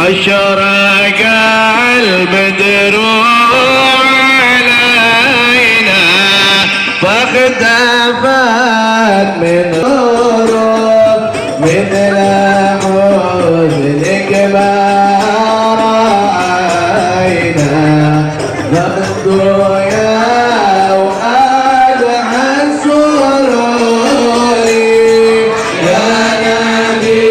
أشرق البدر علينا فاختفت من غروب مثل حزنك ما رأينا نبدو يا وأدعى السرور يا نبي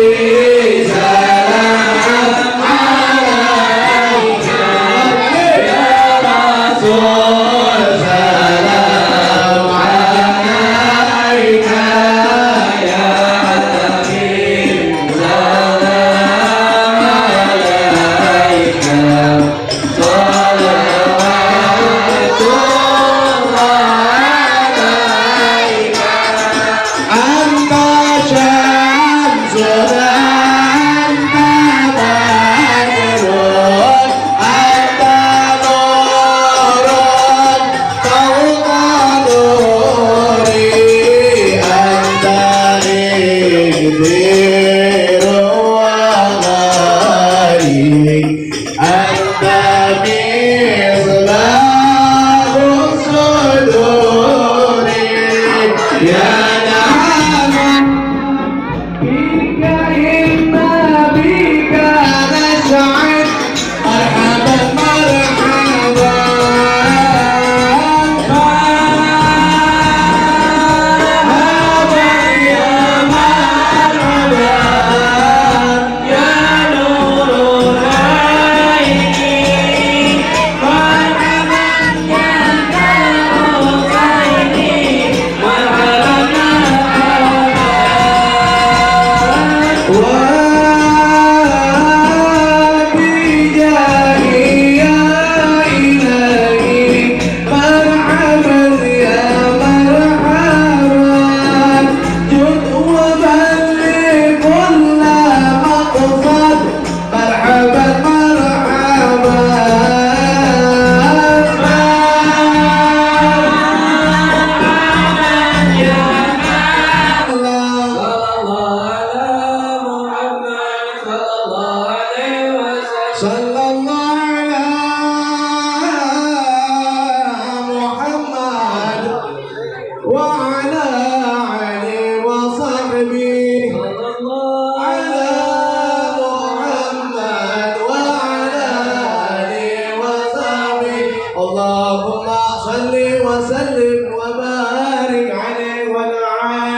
اللهم صل وسلم وبارك عليه وعلى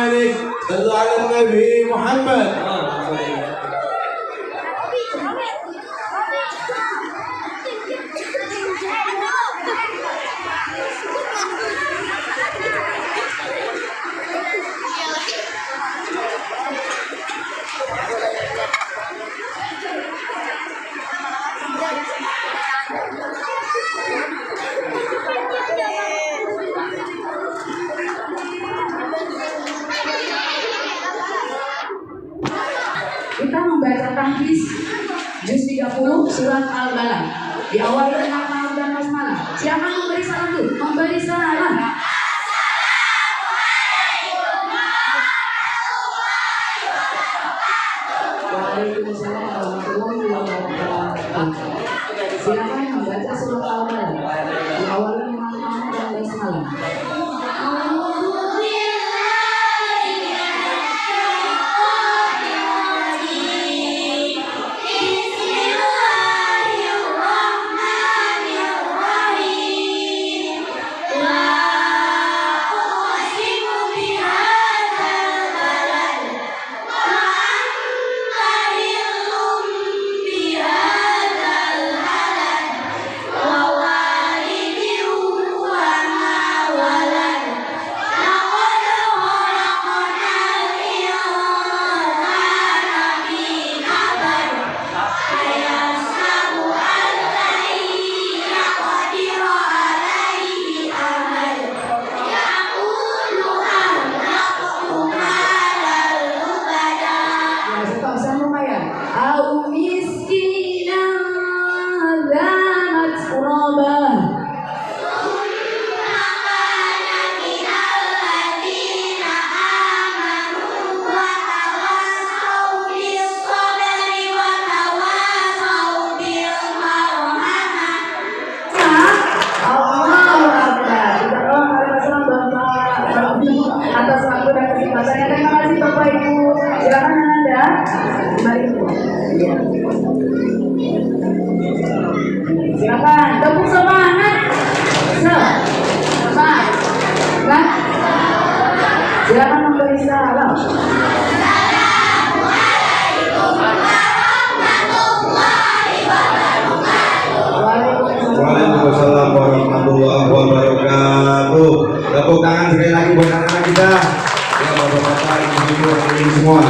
آله صلوا على النبي محمد. Kita membaca tahfiz juz 30 surat Al-Balad. Diawali dengan ta'awudz dan basmalah. Siapa memberi salam tuh? Memberi salam. Waalaikumsalam warahmatullahi wabarakatuh. Siapa yang membaca surat Al-Balad? Diawali dengan ta'awudz dan basmalah. Wow. wabarakatuh. Tepuk tangan sekali lagi buat anak-anak kita. Ya bapak-bapak, ibu-ibu, ini semua.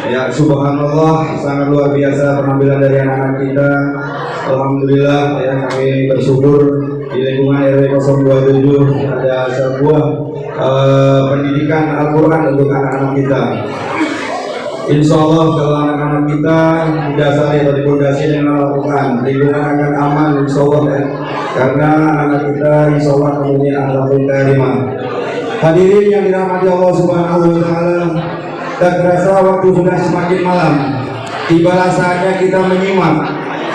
Ya subhanallah, sangat luar biasa penampilan dari anak-anak kita. Alhamdulillah ya, kami bersyukur di lingkungan RW 027 ada sebuah pendidikan Al-Quran untuk anak-anak kita. Insya Allah kalau anak-anak kita didasari atau dipondasi dengan Al-Quran, lingkungan akan aman insya Allah ya. Karena anak kita insya Allah mempunyai akhlakul karimah. Hadirin yang dirahmati Allah Subhanahu wa Ta'ala, tak terasa waktu sudah semakin malam. Tibalah saatnya kita menyimak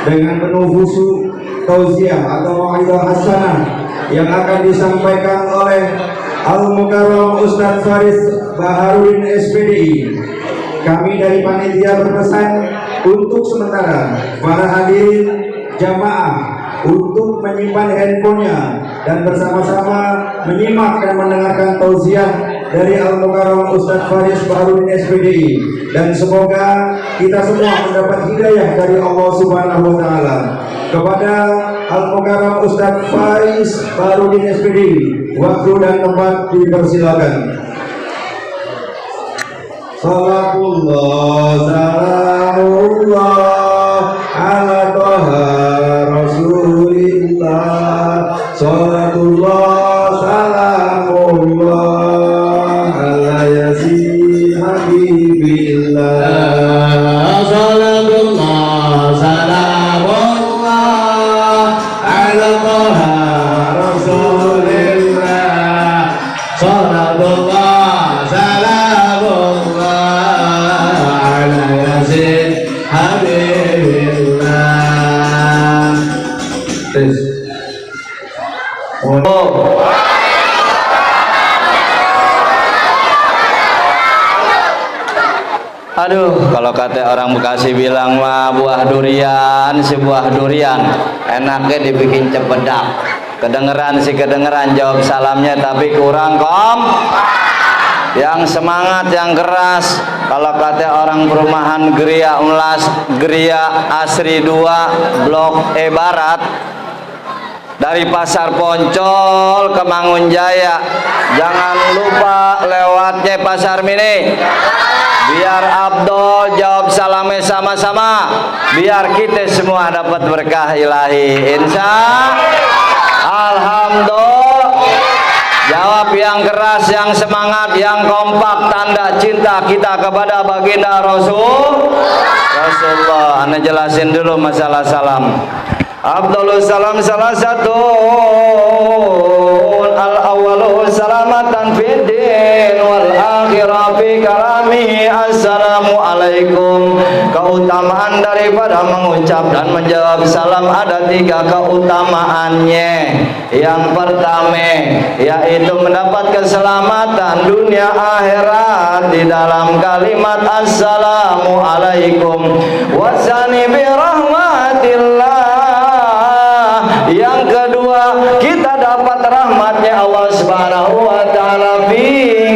dengan penuh khusyuk tausiah atau mau'izah hasanah yang akan disampaikan oleh Al-Mukarram Ustadz Faris Baharudin SPDI. Kami dari panitia berpesan untuk sementara para hadirin jamaah untuk menyimpan handphonenya dan bersama-sama menyimak dan mendengarkan tausiah dari Al-Mukarram Ustadz Faris Baharudin SPDI, dan semoga kita semua mendapat hidayah dari Allah Subhanahu wa Ta'ala. Kepada Al-Mukarram Ustadz Faris Baharudin SPDI, waktu dan tempat dipersilakan. Salatullah salamullah ala toha rasulillah. Salatullah salamullah ala yasin habibillah. Salatullah salamullah ala toha rasulillah. Salatullah Aduh, kalau kata orang Bekasi bilang mah buah durian, sebuah durian enaknya dibikin cepedak. Kedengeran sih kedengeran jawab salamnya, tapi kurang yang semangat, yang keras. Kalau kata orang perumahan Geria Umlas, Geria Asri 2 Blok E Barat, dari Pasar Poncol ke Mangunjaya, jangan lupa lewatnya Pasar Mini. Biar Abdul jawab salamnya sama-sama, biar kita semua dapat berkah ilahi. Insya Alhamdulillah. Jawab yang keras, yang semangat, yang kompak, tanda cinta kita kepada baginda Rasulullah. Anda jelasin dulu masalah salam. Abdul salam salah satu al-awwalu salamatan fid din wal akhirah fi kalami. Assalamu alaikum. Keutamaan daripada mengucap dan menjawab salam ada 3 keutamaannya. Yang pertama yaitu mendapat keselamatan dunia akhirat di dalam kalimat assalamu alaikum. Wasani bi rahmatillah. Yang kedua, kita dapat rahmatnya Allah Subhanahu wa Ta'ala fi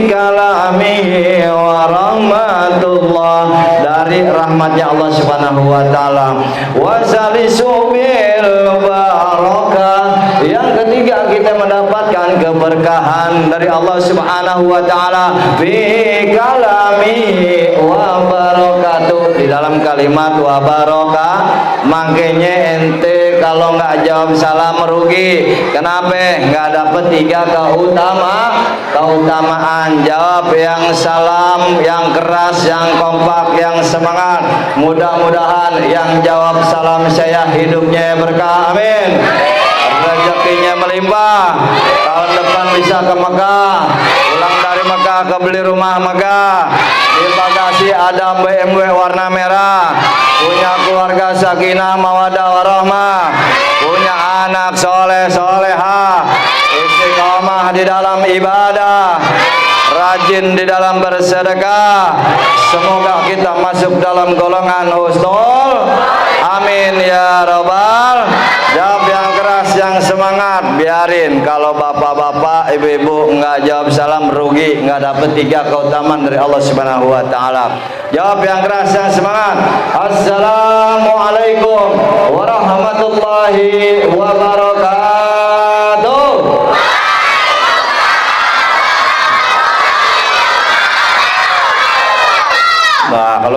kalamihi wa rahmatullah, dari rahmatnya Allah Subhanahu wa Ta'ala. Wa salisu bil barakah. Yang ketiga, kita mendapatkan keberkahan dari Allah Subhanahu wa Ta'ala fi kalamihi wa barakatuh, di dalam kalimat wa barakah. Makanya ente kalau nggak jawab salam merugi. Kenapa? Nggak dapet 3 keutamaan. Jawab yang salam, yang keras, yang kompak, yang semangat. Mudah-mudahan yang jawab salam saya hidupnya berkah. Amin. Rezekinya melimpah. Tahun depan bisa ke Mekah. Pulang dari Mekah ke beli rumah Mekah. Di bagasi ada BMW warna merah. Punya keluarga sakinah mawaddah warahmah. Punya anak soleh soleha. Istiqomah di dalam ibadah. Rajin di dalam bersedekah. Semoga kita masuk dalam golongan husnul. Amin ya robbal. Jawab yang keras, yang semangat. Biarin kalau bapak-bapak, ibu-ibu nggak jawab salam rugi, nggak dapet 3 keutamaan dari Allah Subhanahu wa Ta'ala. Jawab yang keras, yang semangat. Assalamualaikum warahmatullahi wabarakatuh.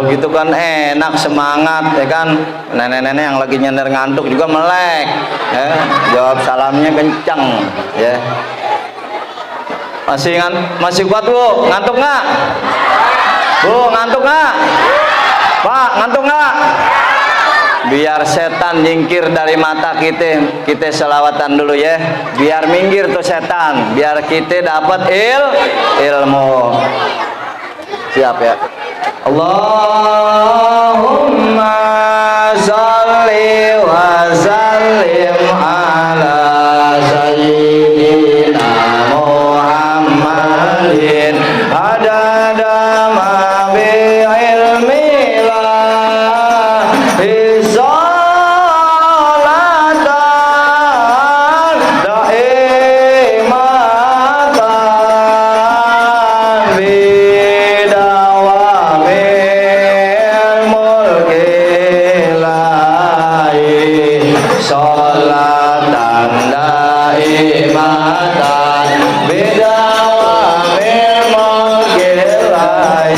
gitu kan enak, semangat ya kan. Nenek-nenek yang lagi nyender ngantuk juga melek ya. Jawab salamnya kencang ya. Masih kuat Bu? Ngantuk nggak? Bu, ngantuk nggak? Pak, ngantuk nggak? Biar setan nyingkir dari mata kita selawatan dulu ya, biar minggir tuh setan, biar kita dapat ilmu. Siap ya. Allahumma sholli wa sallim ala sayyidina Muhammadin adada ma bi ilmillah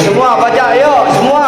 semua baca yuk semua.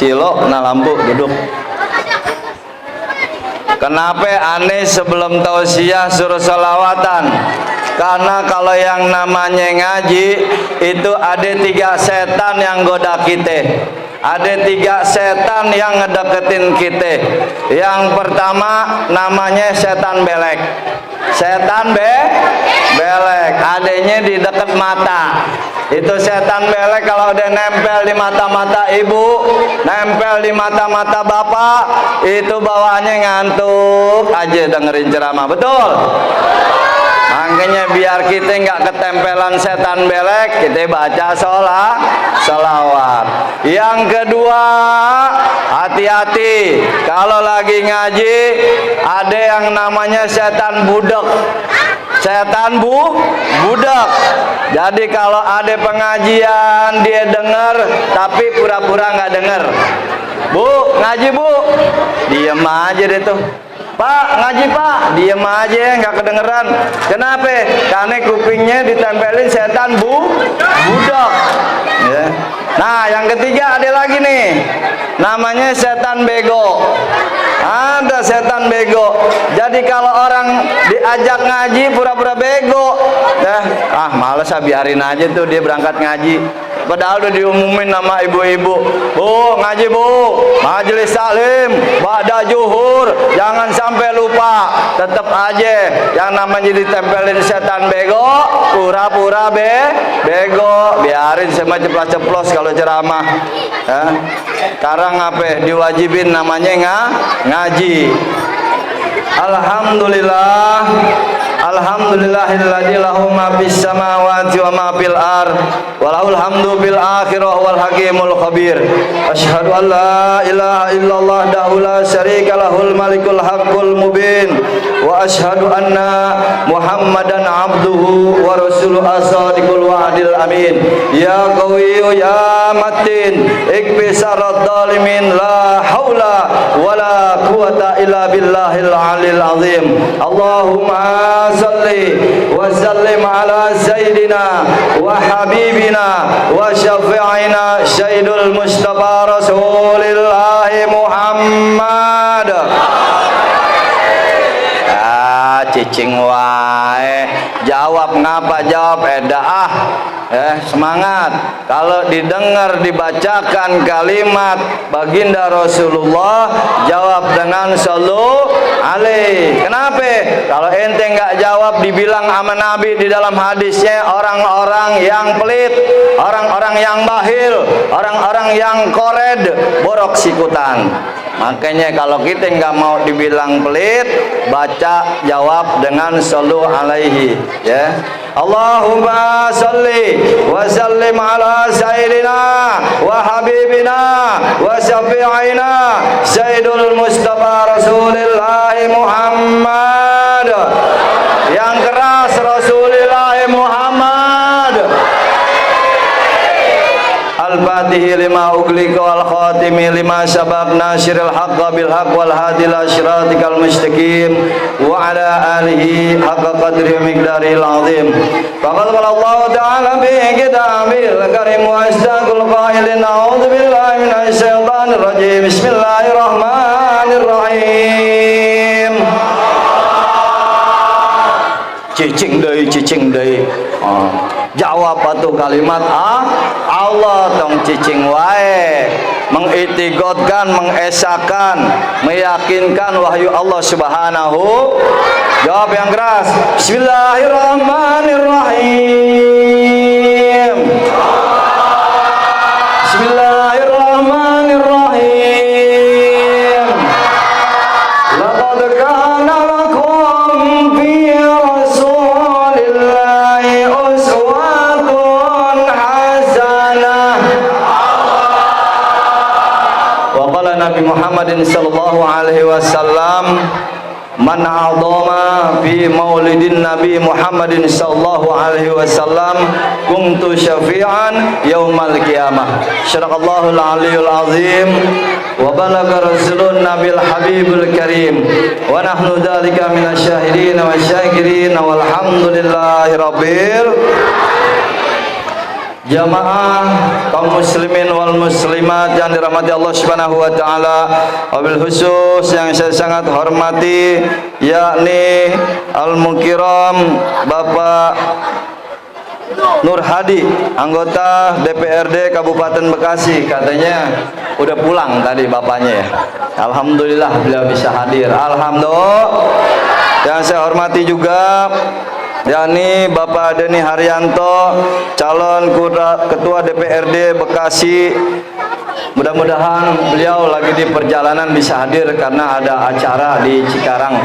Silo kena lampu duduk. Kenapa aneh sebelum tausiah suruh salawatan? Karena kalau yang namanya ngaji itu ada 3 setan yang goda kita, ada 3 setan yang ngedeketin kita. Yang pertama namanya setan belek. Setan belek adanya di dekat mata. Itu setan belek kalau udah nempel di mata-mata ibu, nempel di mata-mata bapak, itu bawaannya ngantuk aja dengerin ceramah. Betul? Makanya biar kita nggak ketempelan setan belek, kita baca sholawat. Yang kedua, hati-hati kalau lagi ngaji ada yang namanya setan budak. Setan budak. Jadi kalau ada pengajian dia dengar tapi pura-pura nggak dengar. Bu, ngaji bu, diem aja deh tuh. Pak, ngaji pak, diem aja nggak kedengeran. Kenapa? Karena kupingnya ditempelin setan budak. Ya. Nah, yang ketiga ada lagi nih, namanya setan bego. Ada setan bego. Jadi kalau orang diajak ngaji pura-pura bego, males biarin aja tuh dia berangkat ngaji. Padahal udah diumumin nama ibu-ibu, bu ngaji bu, majelis taklim, ba'da zuhur, jangan sampai lupa. Tetap aja yang namanya ditempelin setan bego, pura-pura bego, biarin sama ceplos-ceplos kalau ceramah. Sekarang apa? Diwajibin namanya ngaji. Alhamdulillah Alhamdulillahilladzi lahu ma fis samawati wa ma fil ard wa lahul hamdu fil akhirah wal hakimul khabir. Asyhadu an la ilaha illallah dahu la syarika lahul malikul haqqul mubin wa asyhadu anna Muhammadan abduhu wa rasuluhu as-sadiqul wa'dil amin. Ya qawiyyu ya matin ikfi syarrad zalimin la haula wala quwata illa billahil alil azim. Allahumma salli wa sallim ala sayyidina wa habibina wa syafi'ina sayyidul mustafa rasulillahi Muhammad. Cicing wae jawab ngapa jawab edah semangat. Kalau didengar dibacakan kalimat baginda Rasulullah jawab dengan sallu alaihi. Kenapa? Kalau ente nggak jawab dibilang sama Nabi di dalam hadisnya orang-orang yang pelit, orang-orang yang bahil, orang-orang yang kored, borok sikutan. Makanya kalau kita nggak mau dibilang pelit, baca jawab dengan sallu alaihi, ya. Allahumma salli wa sallim ala sayyidina wa habibina wa syafi'ina sayyidul mustafa rasulillah Muhammad. Yang keras Rasulillah Muhammad. Al-Fatih lima ughliqa wal khatimi lima sabaq nasiril haqqa bil haqq wal hadi ila siratikal mustaqim wa ala alihi haqqa qadri miqdaril azim. Faqad qala Allah ta'ala fi kitabil karim wa astaqul qailin a'udzu billahi minasy syaithanir rajim. Bismillahirrahmanirrahim. Cicing deui jawab atuh kalimat Allah tong cicing wae mengitiqadkan, mengesakan, meyakinkan wahyu Allah Subhanahu. Jawab yang keras. Bismillahirrahmanirrahim. Bismillahirrahmanirrahim. Laqad kana lakum fi rasulillahi uswatun hasanah. Wa qala Nabi Muhammadin sallallahu alaihi wasallam, man a'dhama fi maulidin Nabi Muhammadin sallallahu alaihi wasallam kuntu syafi'an yaumal qiyamah. Syaraqallahul aliyul azim wa balagha rasulun nabil habibul karim wa nahnu dzalika minasyahidin wa syakirin walhamdulillahi rabbil. Jamaah kaum muslimin wal muslimat yang dirahmati Allah Subhanahu wa taala, wabil khusus yang saya sangat hormati yakni Al-Mukiram Bapak Nur Hadi, anggota DPRD Kabupaten Bekasi. Katanya udah pulang tadi bapaknya ya. Alhamdulillah beliau bisa hadir. Alhamdulillah. Yang saya hormati juga yakni Bapak Deni Haryanto, calon ketua DPRD Bekasi. Mudah-mudahan beliau lagi di perjalanan bisa hadir karena ada acara di Cikarang.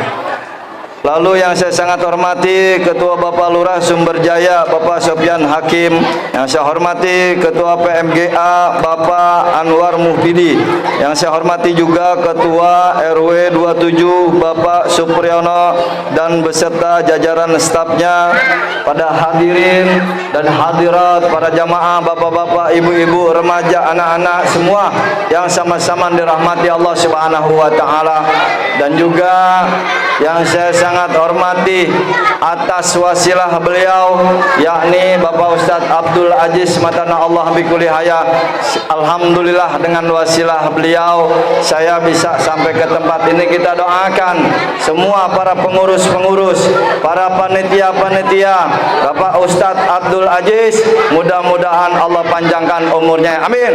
Lalu yang saya sangat hormati Ketua Bapak Lurah Sumberjaya Bapak Sofyan Hakim. Yang saya hormati Ketua PMGA Bapak Anwar Muhbidi. Yang saya hormati juga Ketua RW 27 Bapak Supriyono dan beserta jajaran stafnya, pada hadirin dan hadirat, para jamaah, bapak-bapak, ibu-ibu, remaja, anak-anak semua yang sama-sama dirahmati Allah Subhanahu wa taala. Dan juga yang saya sangat hormati atas wasilah beliau yakni Bapak Ustadz Abdul Aziz Matana Allah Bikuli Haya. Alhamdulillah dengan wasilah beliau saya bisa sampai ke tempat ini. Kita doakan semua para pengurus-pengurus, para panitia-panitia, Bapak Ustadz Abdul Aziz, mudah-mudahan Allah panjangkan umurnya, amin.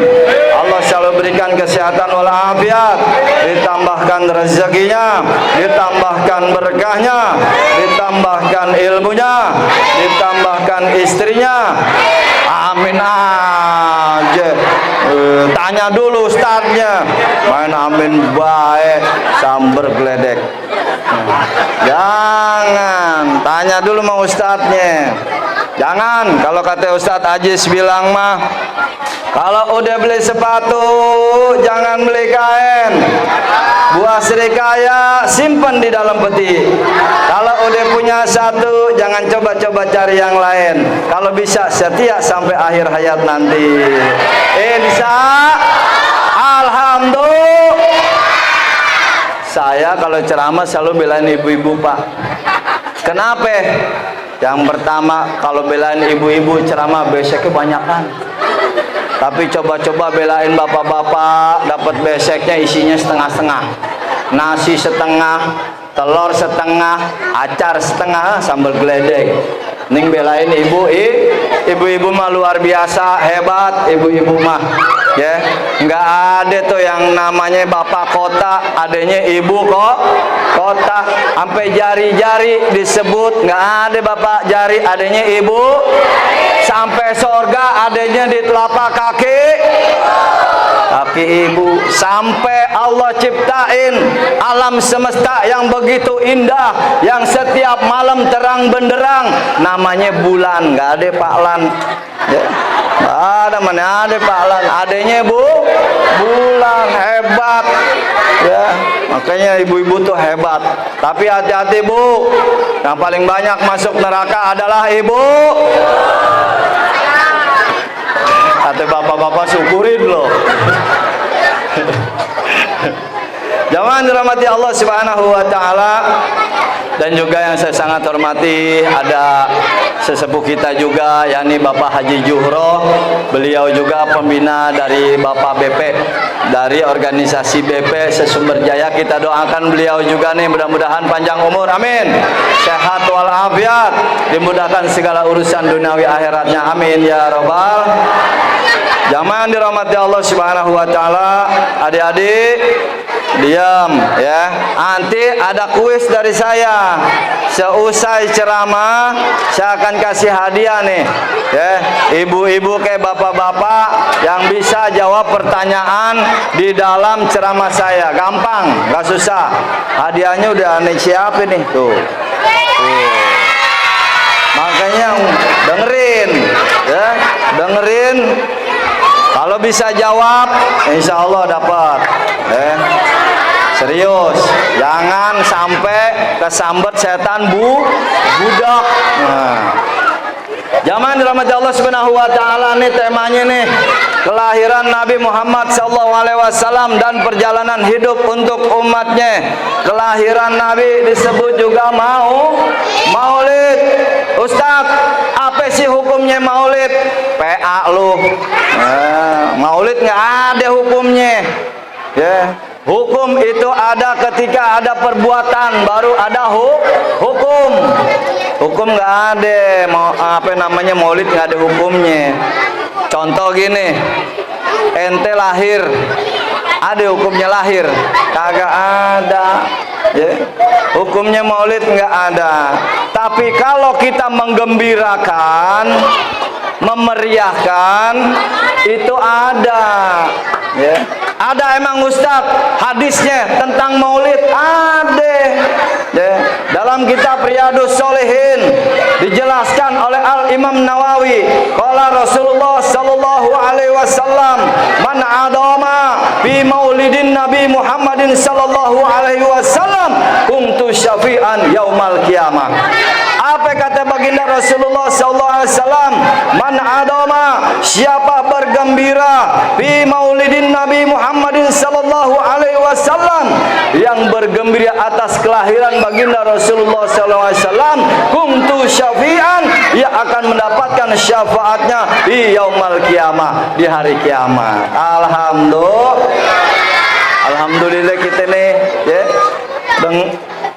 Allah selalu berikan kesehatan walafiat, ditambahkan rezekinya, ditambahkan berkahnya, ditambahkan ilmunya, ditambahkan istrinya. amin aja. Tanya dulu ustadznya, main amin baik sambar geledek. Jangan, tanya dulu sama ustadznya. Jangan, kalau kata Ustadz Ajis bilang mah, kalau udah beli sepatu jangan beli kain, buah serikaya simpan di dalam peti. Kalau udah punya satu jangan coba-coba cari yang lain. Kalau bisa setia sampai akhir hayat nanti. Insya Alhamdulillah. Saya kalau ceramah selalu belain ibu-ibu Pak. Kenapa? Yang pertama, kalau belain ibu-ibu ceramah beseknya banyakan. Tapi coba-coba belain bapak-bapak, dapat beseknya isinya setengah-setengah. Nasi setengah, telur setengah, acar setengah, sambal geledek. Ning belain ibu-ibu mah luar biasa, hebat ibu-ibu mah. Ya, nggak ada tuh yang namanya bapak kota, adanya ibu kok kota, sampai jari-jari disebut, nggak ada bapak jari, adanya ibu, sampai sorga adanya di telapak kaki ibu, sampai Allah ciptain alam semesta yang begitu indah, yang setiap malam terang benderang, namanya bulan, nggak ada Pak Lan. Ya. Ada mana ada Pak Lan, adanya bulan, hebat ya, makanya ibu-ibu tuh hebat. Tapi hati-hati Bu, yang paling banyak masuk neraka adalah ibu. Kata bapak-bapak syukurin loh. Jangan dirahmati Allah Subhanahu wa taala. Dan juga yang saya sangat hormati, ada sesepuh kita juga, yakni Bapak Haji Juhro. Beliau juga pembina dari Bapak BP, dari organisasi BP Sesumber Jaya. Kita doakan beliau juga nih, mudah-mudahan panjang umur, amin, sehat walafiat, dimudahkan segala urusan duniawi akhiratnya, amin ya robbal. Jangan dirahmati Allah Subhanahu wa taala. Adik-adik diam ya. Nanti ada kuis dari saya. Seusai ceramah saya akan kasih hadiah nih ya. Ibu-ibu kayak bapak-bapak yang bisa jawab pertanyaan di dalam ceramah saya. Gampang, gak susah. Hadiahnya udah aneh siapin nih tuh. Makanya dengerin ya, dengerin. Kalau bisa jawab, insya Allah dapat. Serius, jangan sampai kesambet setan budak. Nah. Jangan dirahmati Allah Subhanahu wa taala, nih temanya nih. Kelahiran Nabi Muhammad SAW dan perjalanan hidup untuk umatnya. Kelahiran Nabi disebut juga maulid. Ustadz, apa sih hukumnya maulid? PA lu. Maulid nggak ada hukumnya. Ya, hukum itu ada ketika ada perbuatan, baru ada hukum. Hukum nggak ada. Mau apa namanya maulid nggak ada hukumnya. Contoh gini, ente lahir, ada hukumnya lahir? Kagak ada. Ya. Hukumnya maulid nggak ada. Tapi kalau kita menggembirakan, memeriahkan, itu ada. Ya. Ada emang Ustaz hadisnya tentang maulid? Ada. Ya. Dalam kitab Riyadhus Shalihin dijelaskan oleh Al-Imam Nawawi, qala Rasulullah sallallahu alaihi wasallam, man adama fi maulidin Nabi Muhammadin sallallahu alaihi wasallam kuntu syafi'an yaumal qiyamah. Apa kata baginda Rasulullah sallallahu alaihi wasallam? Man adama, siapa bergembira fi maulidin Nabi Muhammadin sallallahu alaihi wasallam, yang bergembira atas kelahiran baginda Rasulullah sallallahu alaihi wasallam, kuntu syafi'an, ia akan mendapatkan syafaatnya di yaumal qiyamah, di hari kiamat. Alhamdulillah kita nih ya,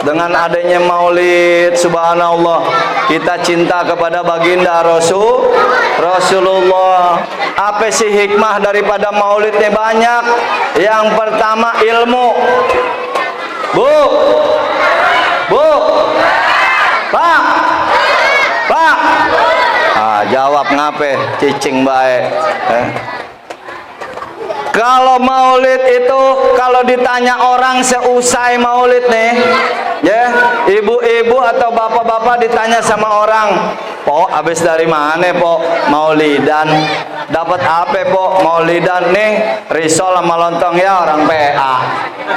dengan adanya maulid, subhanallah, kita cinta kepada baginda Rasulullah. Apa sih hikmah daripada maulidnya? Banyak. Yang pertama ilmu. Bu, Pak, Jawab ngape cicing baik. Kalau maulid itu, kalau ditanya orang seusai maulid nih, ya, ibu-ibu atau bapak-bapak ditanya sama orang, "Po, habis dari mana, Po? Maulidan. Dapat apa, Po? Maulidan nih, risol sama lontong ya, orang PA."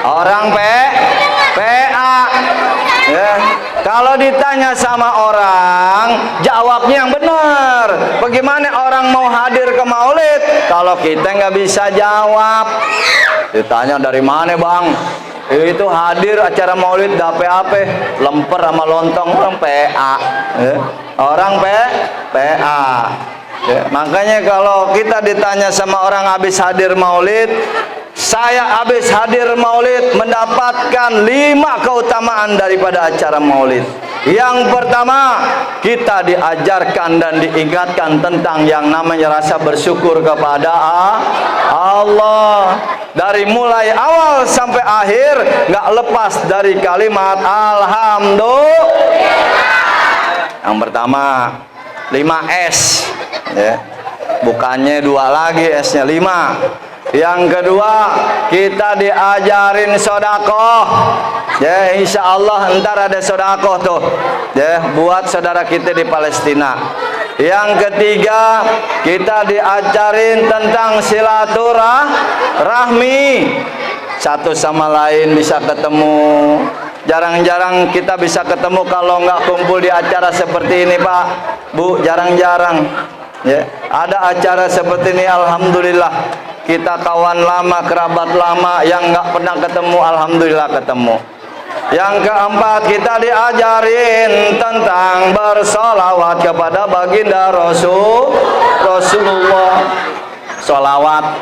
Orang PA. Ya. Kalau ditanya sama orang, jawabnya yang benar. Bagaimana orang mau hadir ke maulid kalau kita nggak bisa jawab? Ditanya dari mana, Bang? Itu hadir acara maulid dapat apa? Lemper sama lontong, orang PA. Ya. Orang PA. Ya. Makanya kalau kita ditanya sama orang habis hadir maulid, saya habis hadir maulid mendapatkan 5 keutamaan daripada acara maulid. Yang pertama, kita diajarkan dan diingatkan tentang yang namanya rasa bersyukur kepada Allah. Dari mulai awal sampai akhir nggak lepas dari kalimat alhamdulillah. Yang pertama 5S, ya. Bukannya 2 lagi, S-nya 5. Yang kedua, kita diajarin sodakoh. Ya, insya Allah ntar ada sodakoh tuh, ya, buat saudara kita di Palestina. Yang ketiga, kita diajarin tentang silaturahmi, satu sama lain bisa ketemu. Jarang-jarang kita bisa ketemu kalau nggak kumpul di acara seperti ini, Pak, Bu. Jarang-jarang. Ya, ada acara seperti ini, alhamdulillah. Kita kawan lama, kerabat lama yang nggak pernah ketemu, alhamdulillah ketemu. Yang keempat, kita diajarin tentang bersolawat kepada baginda Rasulullah. Solawat,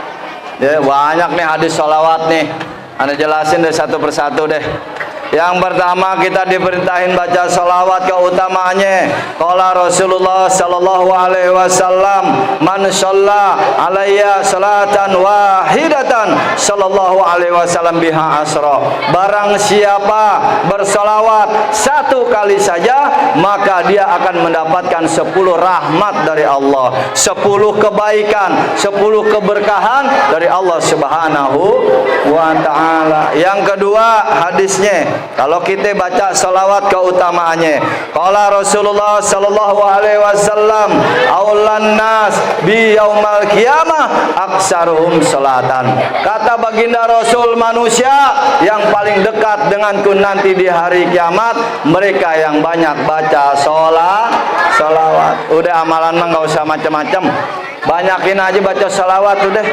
ya, banyak nih hadis solawat nih. Anda jelasin deh satu persatu deh. Yang pertama, kita diperintahin baca salawat, keutamaannya. Qala Rasulullah sallallahu alaihi wasallam, "Man shalla alayya salatan wahidatan sallallahu alaihi wasallam biha asra." Barang siapa bersolawat 1 kali saja, maka dia akan mendapatkan 10 rahmat dari Allah, 10 kebaikan, 10 keberkahan dari Allah Subhanahu wa taala. Yang kedua, hadisnya, kalau kita baca salawat keutamaannya, qala Rasulullah sallallahu alaihi wasallam, "Aulan nas bi yaumal qiyamah aksaruhum salatan." Kata baginda Rasul, manusia yang paling dekat denganku nanti di hari kiamat mereka yang banyak baca salawat. Udah amalan mah nggak usah macam-macam, banyakin aja baca salawat udah.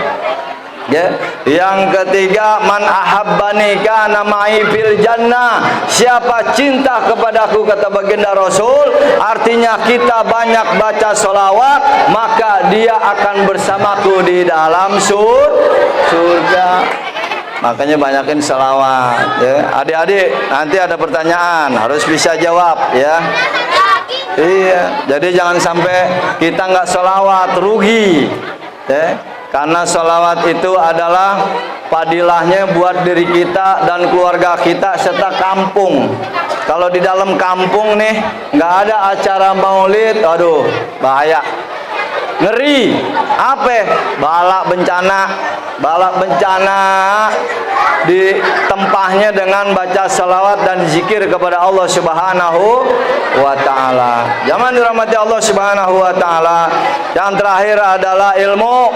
Ya. Yang ketiga, man ahabbani kana ma'i fil jannah. Siapa cinta kepadaku, kata baginda Rasul, artinya kita banyak baca solawat, maka dia akan bersamaku di dalam surga. Makanya banyakin solawat, ya. Adik-adik, nanti ada pertanyaan harus bisa jawab, ya. Iya, jadi jangan sampai kita nggak solawat rugi, ya. Karena sholawat itu adalah padilahnya buat diri kita dan keluarga kita serta kampung. Kalau di dalam kampung nih nggak ada acara maulid, aduh bahaya, ngeri. Apa? Bala bencana ditempahnya dengan baca sholawat dan zikir kepada Allah Subhanahu wa ta'ala. Jangan dirahmati Allah Subhanahu wa ta'ala. Yang terakhir adalah ilmu.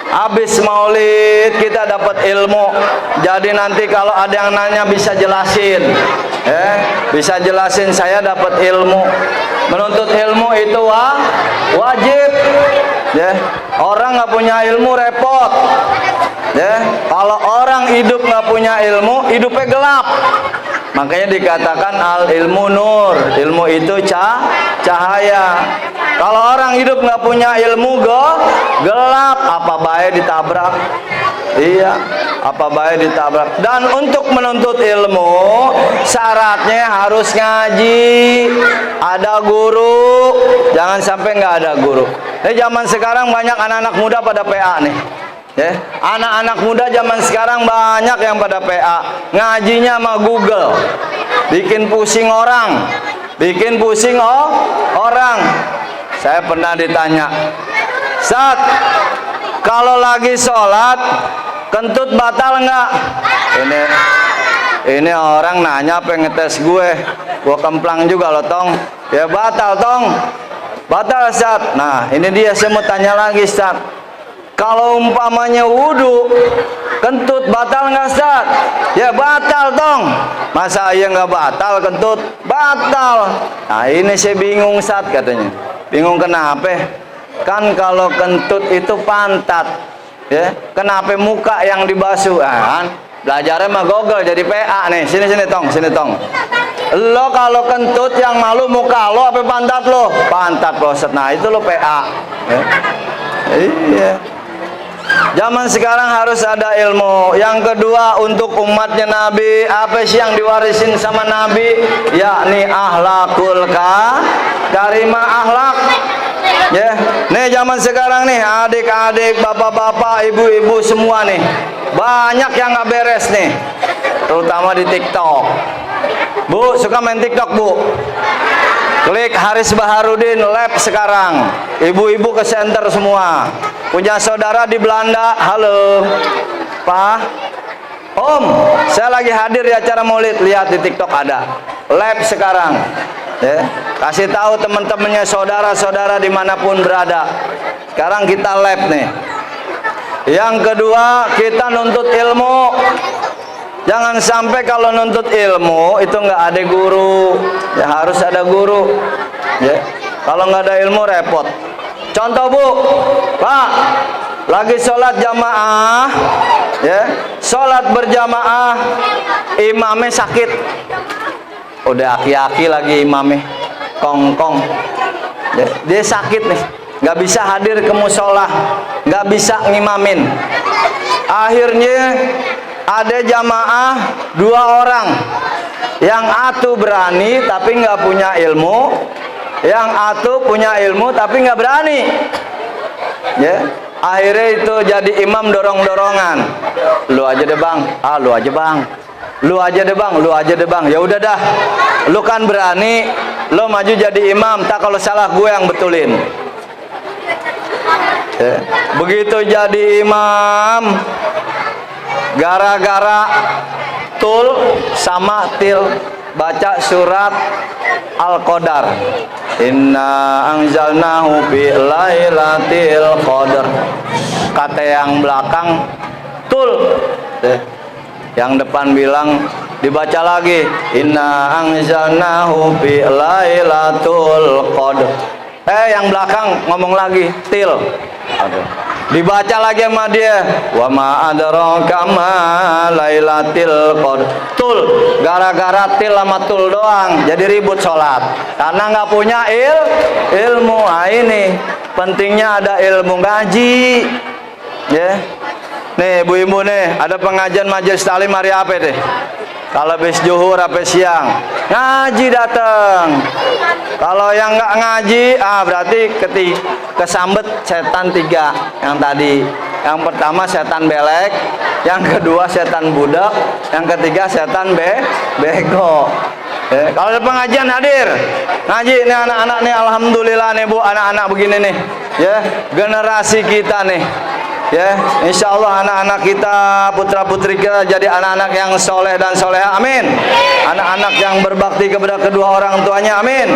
Habis maulid kita dapat ilmu. Jadi nanti kalau ada yang nanya bisa jelasin, bisa jelasin, saya dapat ilmu. Menuntut ilmu itu wajib, ya. Orang nggak punya ilmu repot, ya. Kalau orang hidup nggak punya ilmu, hidupnya gelap. Makanya dikatakan al ilmu nur, ilmu itu cahaya. Kalau orang hidup nggak punya ilmu gelap, apa baik ditabrak. Iya, apa baik ditabrak. Dan untuk menuntut ilmu syaratnya harus ngaji, ada guru. Jangan sampai nggak ada guru. Zaman sekarang banyak anak-anak muda pada PA nih. Ya, anak-anak muda zaman sekarang banyak yang pada PA, ngajinya sama Google, bikin pusing orang, orang. Saya pernah ditanya, Ustaz, kalau lagi sholat kentut batal nggak? Ini orang nanya pengen tes gue kemplang juga loh tong. Ya batal tong, batal Ustaz. Nah ini dia, saya mau tanya lagi Ustaz, kalau umpamanya wudhu kentut batal nggak Ustaz? Ya batal tong. Masa iya nggak batal kentut? Batal. Nah ini saya bingung Ustaz katanya. Bingung kenapa? Kan kalau kentut itu pantat, ya. Kenapa muka yang dibasuh? Kan belajarnya mah Google jadi PA nih. Sini tong, sini tong. Lo kalau kentut yang malu muka lo apa pantat lo? Pantat lo Ustaz. Nah itu lo PA. Ya. Iya. Zaman sekarang harus ada ilmu. Yang kedua, untuk umatnya Nabi, apa sih yang diwarisin sama Nabi? Yakni akhlakul karimah, akhlak. Ya, nih zaman sekarang nih, adik-adik, bapak-bapak, ibu-ibu semua nih, banyak yang nggak beres nih, terutama di TikTok. Bu, suka main TikTok bu? Klik Haris Baharudin Lab sekarang. Ibu-ibu ke center semua. Punya saudara di Belanda, halo Pak, Om, saya lagi hadir di acara maulid. Lihat di TikTok ada Lab sekarang. Ya, kasih tahu teman-temannya, saudara-saudara dimanapun berada. Sekarang kita lab nih. Yang kedua, kita nuntut ilmu. Jangan sampai kalau nuntut ilmu itu nggak ada guru. Ya harus ada guru. Ya, kalau nggak ada ilmu repot. Contoh bu, Pak, lagi sholat jamaah, ya, sholat berjamaah, imamnya sakit. Udah aki-aki lagi imamnya, kongkong, ya, dia sakit nih, nggak bisa hadir ke musola, nggak bisa ngimamin. Akhirnya ada jamaah 2 orang, yang atu berani tapi nggak punya ilmu, yang atu punya ilmu tapi nggak berani. Ya, akhirnya itu jadi imam dorong-dorongan. Lu aja deh bang, lu aja bang. Lu aja deh bang, lu aja deh bang. Ya udah dah, lu kan berani, lu maju jadi imam. Tak kalau salah gue yang betulin. Ya. Begitu jadi imam, gara-gara tul sama til baca surat Al-Qadar. Inna anzalnahu fi lailatul qadar. Kata yang belakang tul. Ya. Yang depan bilang, dibaca lagi, inna anzalnahu fi lailatul qadar. Yang belakang ngomong lagi til. Aduh. Dibaca lagi sama dia, wa ma adraka ma lailatul qadar. Tul, gara-gara til sama tul doang jadi ribut sholat karena nggak punya ilmu. Nah, ini pentingnya ada ilmu ngaji. Ya. Nih ibu-ibu nih, ada pengajian majelis taklim hari apa deh? Kalau habis zuhur apa siang? Ngaji datang. Kalau yang nggak ngaji, berarti kesambet setan 3 yang tadi. Yang pertama setan belek, yang kedua setan budak, yang ketiga setan bego. Kalau ada pengajian hadir, ngaji nih anak-anak nih, alhamdulillah nih bu, anak-anak begini nih, ya generasi kita nih. Ya, insya Allah anak-anak kita, putra-putri kita jadi anak-anak yang soleh dan soleha, amin. Anak-anak yang berbakti kepada kedua orang tuanya, amin.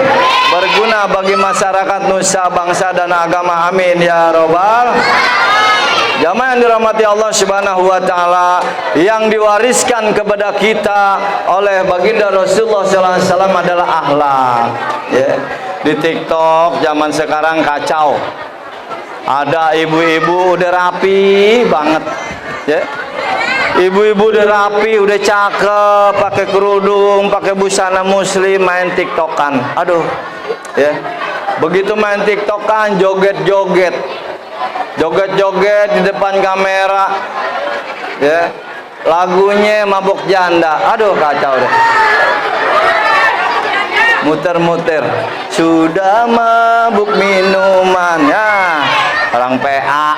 Berguna bagi masyarakat, nusa, bangsa dan agama, amin ya robbal. Jamaah yang dirahmati Allah Subhanahu wa taala, yang diwariskan kepada kita oleh baginda Rasulullah sallallahu alaihi wasallam adalah akhlak. Ya. Di TikTok zaman sekarang kacau. Ada ibu-ibu udah rapi banget, ya. Ibu-ibu udah rapi, udah cakep, pakai kerudung, pakai busana muslim, main TikTokan. Aduh, ya. Begitu main TikTokan, joget-joget, joget-joget di depan kamera, ya. Lagunya mabok janda. Aduh, kacau deh. Muter-muter, sudah mabuk minumannya. Orang PA,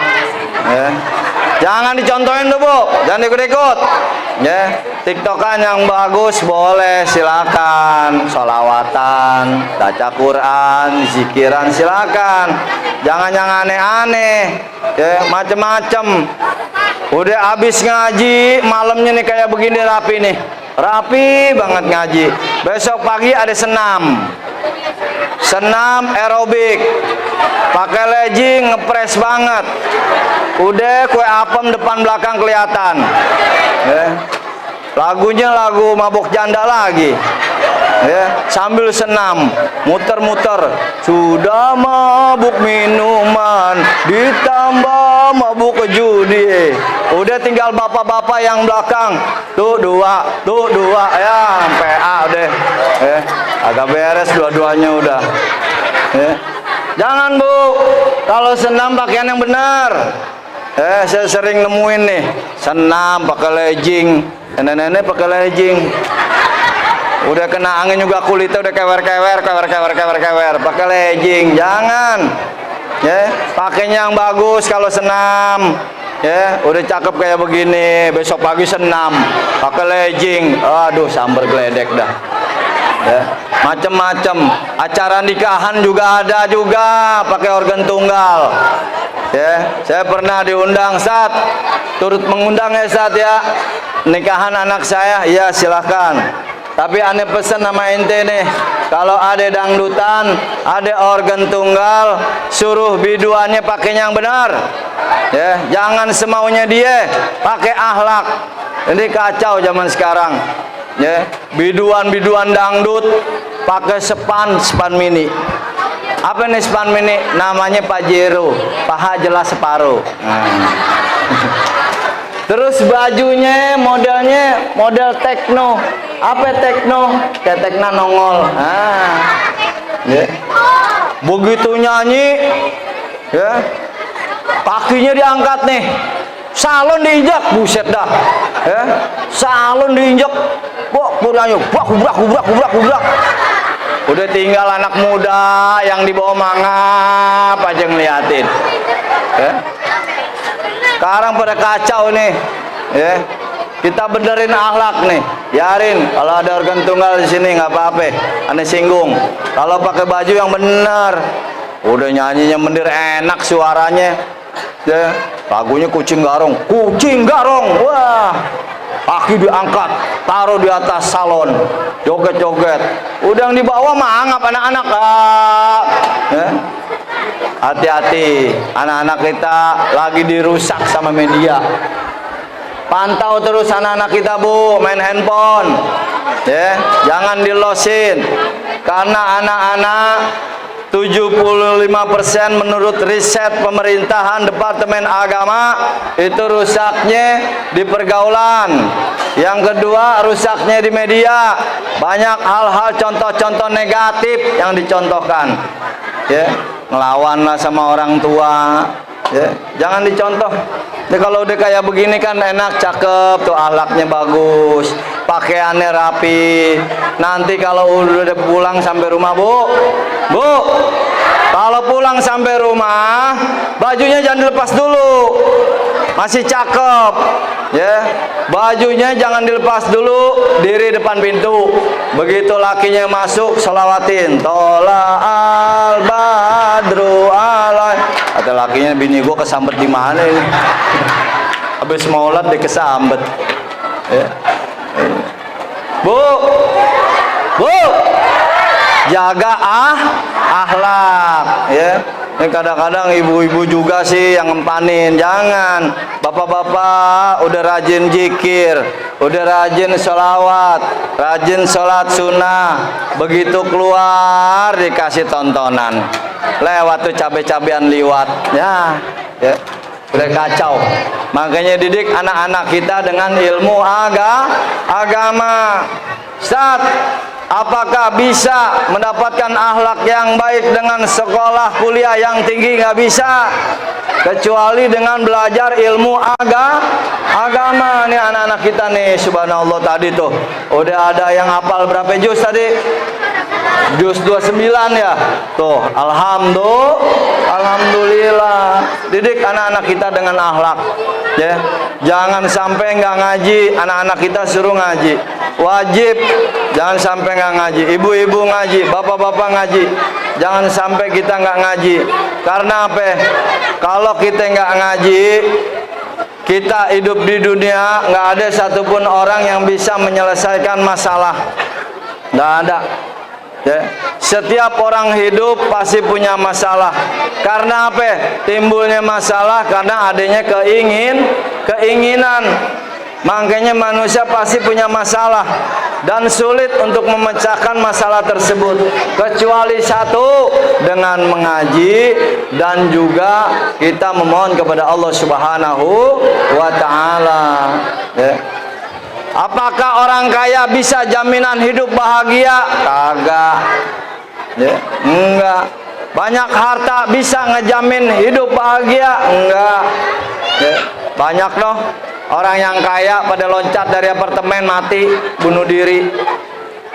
ya. Jangan dicontohin tuh bu, jangan ikut-ikut. Ya, TikTokan yang bagus boleh, silakan. Sholawatan, baca Quran, zikiran silakan. Jangan yang aneh-aneh, ya, macem-macem. Udah habis ngaji, malamnya nih kayak begini rapi nih, rapi banget ngaji. Besok pagi ada senam aerobik, pakai legging, ngepres banget. Udah kue apem depan belakang kelihatan. Lagunya lagu mabuk janda lagi. Sambil senam, muter-muter. Sudah mabuk minuman, ditambah mabuk judi. Udah tinggal bapak-bapak yang belakang. Tuh dua, ya, sampai A deh. Agak beres dua-duanya udah. Jangan Bu, kalau senam pakaian yang benar. Saya sering nemuin nih, senam pakai legging, nenek-nenek pakai legging. Udah kena angin juga kulitnya udah kewer, pakai legging. Jangan, ya, pakainya yang bagus kalau senam. Ya, udah cakep kayak begini, besok pagi senam, pakai legging. Aduh, sambar geledek dah. Ya, macem-macem. Acara nikahan juga ada juga, pakai organ tunggal. Ya, saya pernah diundang Sat, turut mengundang ya Sat ya, nikahan anak saya. Ya silahkan, tapi aneh pesan sama ente nih, kalau ada dangdutan, ada organ tunggal, suruh biduannya pakainya yang benar. Ya, jangan semaunya dia, pakai akhlak. Ini kacau zaman sekarang. Ya, biduan dangdut pakai span mini. Apa nih span mini? Namanya Pajero, paha jelas separuh. Terus bajunya modelnya model tekno. Apa tekno? Kayak tekna nongol. Ya. Begitu nyanyi, ya, kakinya diangkat nih, salon diinjak, buset dah. Ya, salon diinjak, kubrak. Udah tinggal anak muda yang di bawah mangap aja ngeliatin. Ya. Sekarang pada kacau nih. Ya. Kita benerin akhlak nih. Biarin kalau ada organ tunggal di sini nggak apa-apa. Aneh singgung. Kalau pakai baju yang bener, udah nyanyinya bener enak suaranya. Ya. Lagunya kucing garong. Wah. Kaki diangkat, taruh di atas salon, joget-joget. Udah yang di bawah mangap anak-anak. Ya. Hati-hati, anak-anak kita lagi dirusak sama media. Pantau terus anak-anak kita Bu, main handphone. Ya, jangan dilosin. Karena anak-anak 75% menurut riset pemerintahan Departemen Agama itu rusaknya di pergaulan. Yang kedua rusaknya di media. Banyak hal-hal contoh-contoh negatif yang dicontohkan. Ya, ngelawanlah sama orang tua. Ya, jangan dicontoh. Ya, kalau udah kayak begini kan enak, cakep tuh, akhlaknya bagus, pakaiannya rapi. Nanti kalau udah pulang sampai rumah Bu, kalau pulang sampai rumah bajunya jangan dilepas dulu, masih cakep. Ya, bajunya jangan dilepas dulu, diri depan pintu. Begitu lakinya masuk, selawatin tola al badru alai. Kata lakinya, bini gua kesambet di mana ini? Habis maulat dia kesambet. Ya. Bu, jaga akhlak. Ya. Ini kadang-kadang ibu-ibu juga sih yang ngempanin. Jangan. Bapak-bapak udah rajin zikir, udah rajin sholawat, rajin sholat sunnah. Begitu keluar dikasih tontonan. Lewat tuh cabe-cabean liwat. Ya. Udah kacau. Makanya didik anak-anak kita dengan ilmu agama. Ustaz, apakah bisa mendapatkan akhlak yang baik dengan sekolah kuliah yang tinggi? Nggak bisa, kecuali dengan belajar ilmu agama. Nih anak-anak kita nih, subhanallah, tadi tuh udah ada yang hafal berapa juz tadi? Juz 29 ya. Tuh, alhamdulillah. Didik anak-anak kita dengan akhlak, ya. Jangan sampai nggak ngaji, anak-anak kita suruh ngaji. Wajib, jangan sampai nggak ngaji. Ibu-ibu ngaji, bapak-bapak ngaji. Jangan sampai kita nggak ngaji. Karena apa? Kalau kita nggak ngaji, kita hidup di dunia nggak ada satupun orang yang bisa menyelesaikan masalah. Nggak ada. Ya. Setiap orang hidup pasti punya masalah. Karena apa? Timbulnya masalah karena adanya keinginan. Makanya manusia pasti punya masalah dan sulit untuk memecahkan masalah tersebut kecuali satu, dengan mengaji dan juga kita memohon kepada Allah Subhanahu wa taala, ya. Apakah orang kaya bisa jaminan hidup bahagia? Kagak, ya. Enggak. Banyak harta bisa ngejamin hidup bahagia? Enggak, ya. Banyak loh orang yang kaya pada loncat dari apartemen mati bunuh diri,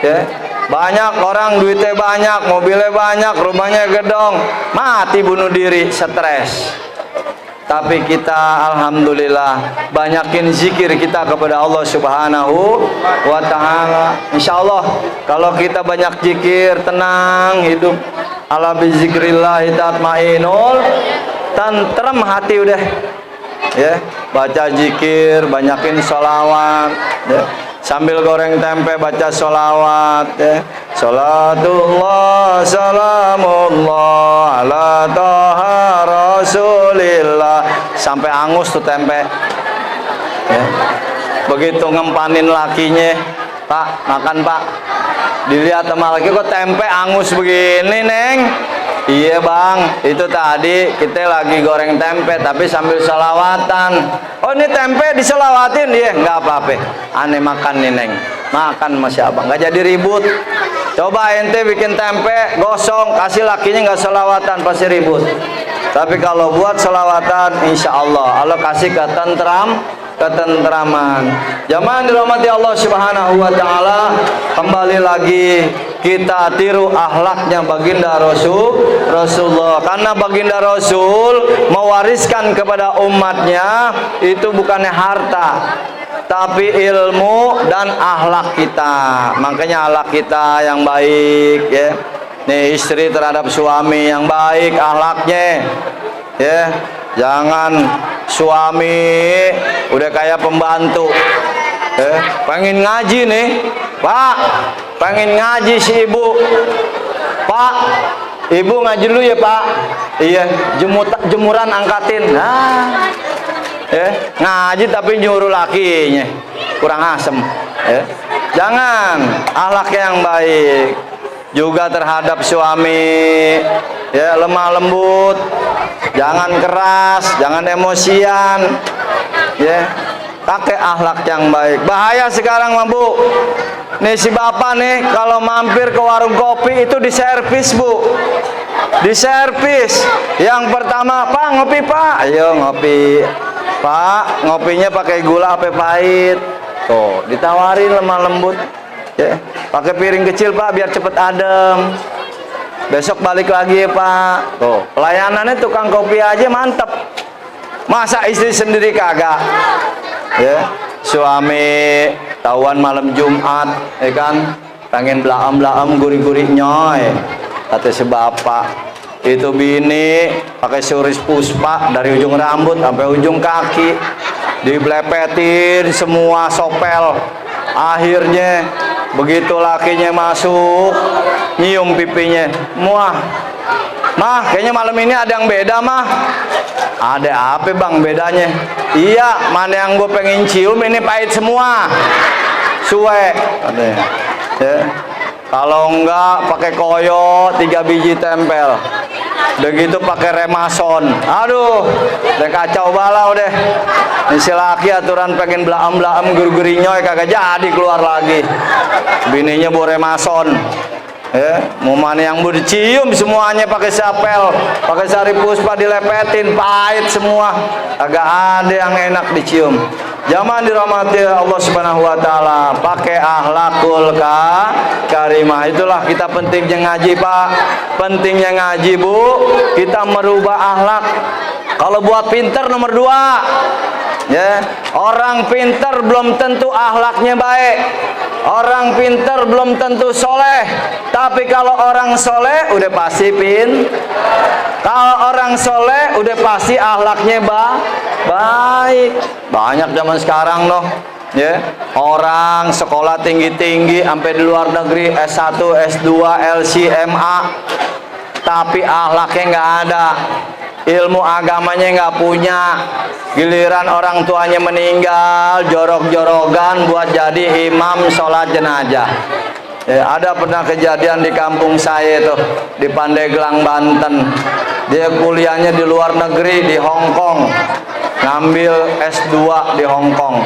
ya. Banyak orang duitnya banyak, mobilnya banyak, rumahnya gedong, mati bunuh diri, stres. Tapi kita alhamdulillah banyakin zikir kita kepada Allah Subhanahu wa taala. Insyaallah kalau kita banyak zikir, tenang hidup. Ala bizikrillah tatmainul, tentrem hati udah. Ya, baca zikir, banyakin sholawat, ya. Sambil goreng tempe baca sholawat, ya. Salatullah salamullah ala taha rasulillah, sampai angus tuh tempe, ya. Begitu ngempanin lakinya, Pak makan Pak, dilihat sama laki, kok tempe angus begini Neng? Iya bang, itu tadi kita lagi goreng tempe tapi sambil selawatan. Oh ini tempe diselawatin? Iya, nggak apa-apa. Aneh makan nih Neng, makan masih abang, nggak jadi ribut. Coba ente bikin tempe gosong, kasih lakinya nggak selawatan pasti ribut. Tapi kalau buat selawatan, insya Allah Allah kasih ketentraman. Jamaah dirahmati Allah Subhanahu wa taala, kembali lagi kita tiru akhlaknya baginda Rasulullah. Karena baginda Rasul mewariskan kepada umatnya itu bukannya harta, tapi ilmu dan akhlak kita. Makanya akhlak kita yang baik, ya. Nih istri terhadap suami yang baik akhlaknya, ya. Jangan suami udah kayak pembantu, pengen ngaji nih Pak, pengen ngaji si ibu, Pak ibu ngaji dulu ya Pak, iya jemuran angkatin, nah, ngaji tapi nyuruh lakinya, kurang asem, ya. Jangan, akhlaknya yang baik juga terhadap suami, ya, lemah lembut, jangan keras, jangan emosian, ya, pakai akhlak yang baik. Bahaya sekarang Bu, nih si bapak nih kalau mampir ke warung kopi itu diservis Bu, diservis. Yang pertama, Pak ngopi Pak, ayo ngopi Pak, ngopinya pakai gula apa pahit, tuh ditawarin lemah lembut, ya. Pakai piring kecil Pak biar cepet adem, besok balik lagi ya Pak. Tuh pelayanannya tukang kopi aja mantep, masa istri sendiri kagak, ya. Suami tahuan malam Jumat, ya kan, pengen belaam gurih-gurih nyoy, kata si bapak. Itu bini pakai suris puspa dari ujung rambut sampai ujung kaki, diblepetin semua sopel. Akhirnya begitu lakinya masuk, nyium pipinya, muah, mah kayaknya malam ini ada yang beda mah. Ada apa bang bedanya? Iya, mana yang gue pengen cium ini pahit semua, suwe, ya. Kalau enggak pakai koyo 3 biji tempel, begitu pakai remason, aduh udah kacau balau deh. Ini si laki aturan pengen belaam gurih nyoy kagak jadi keluar lagi, bininya bawa remason, ya. Mau mana yang mau dicium semuanya pakai sapel, pakai sari puspa dilepetin, pahit semua, agak ada yang enak dicium. Jamaah dirahmati Allah Subhanahu wa taala, pakai akhlakul karimah. Itulah kita pentingnya ngaji, Pak. Pentingnya ngaji, Bu. Kita merubah akhlak. Kalau buat pinter nomor 2. Ya, orang pinter belum tentu akhlaknya baik. Orang pinter belum tentu soleh. Tapi kalau orang soleh udah pasti Kalau orang soleh udah pasti akhlaknya baik. Banyak zaman sekarang loh, ya, orang sekolah tinggi-tinggi sampai di luar negeri, S1, S2, LC, MA, tapi akhlaknya nggak ada, ilmu agamanya nggak punya. Giliran orang tuanya meninggal, jorok-jorogan buat jadi imam sholat jenazah. Ya, ada pernah kejadian di kampung saya tuh, di Pandeglang, Banten. Dia kuliahnya di luar negeri, di Hong Kong, ngambil S2 di Hong Kong,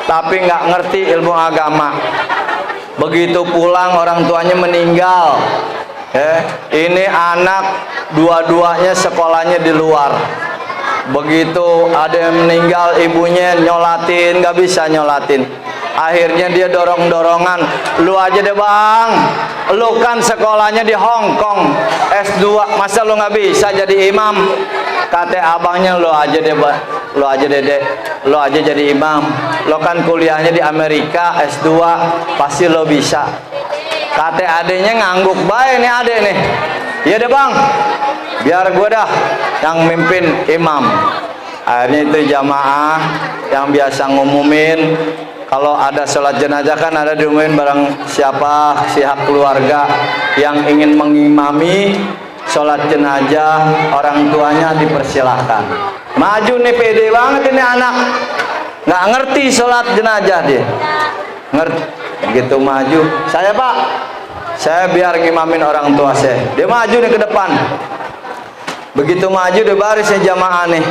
tapi nggak ngerti ilmu agama. Begitu pulang orang tuanya meninggal. Ini anak dua-duanya sekolahnya di luar. Begitu ada yang meninggal, ibunya nyolatin, nggak bisa nyolatin. Akhirnya dia dorong-dorongan, lu aja deh bang, lu kan sekolahnya di Hong Kong, S2, masa lu nggak bisa jadi imam? Kata abangnya, lu aja deh bang, lu aja deh, lu aja jadi imam. Lu kan kuliahnya di Amerika, S2, pasti lu bisa. Kata adeknya ngangguk baik nih adek nih. Iya deh bang, biar gue dah yang mimpin imam. Akhirnya itu jamaah yang biasa ngumumin, kalau ada sholat jenazah kan ada diumumin barang siapa pihak keluarga yang ingin mengimami sholat jenazah orang tuanya dipersilahkan. Maju nih, pede banget ini anak, nggak ngerti sholat jenazah dia. Ngerti, begitu maju, saya pak, saya biar ngimamin orang tua saya. Dia maju nih ke depan. Begitu maju di barisnya jamaah nih.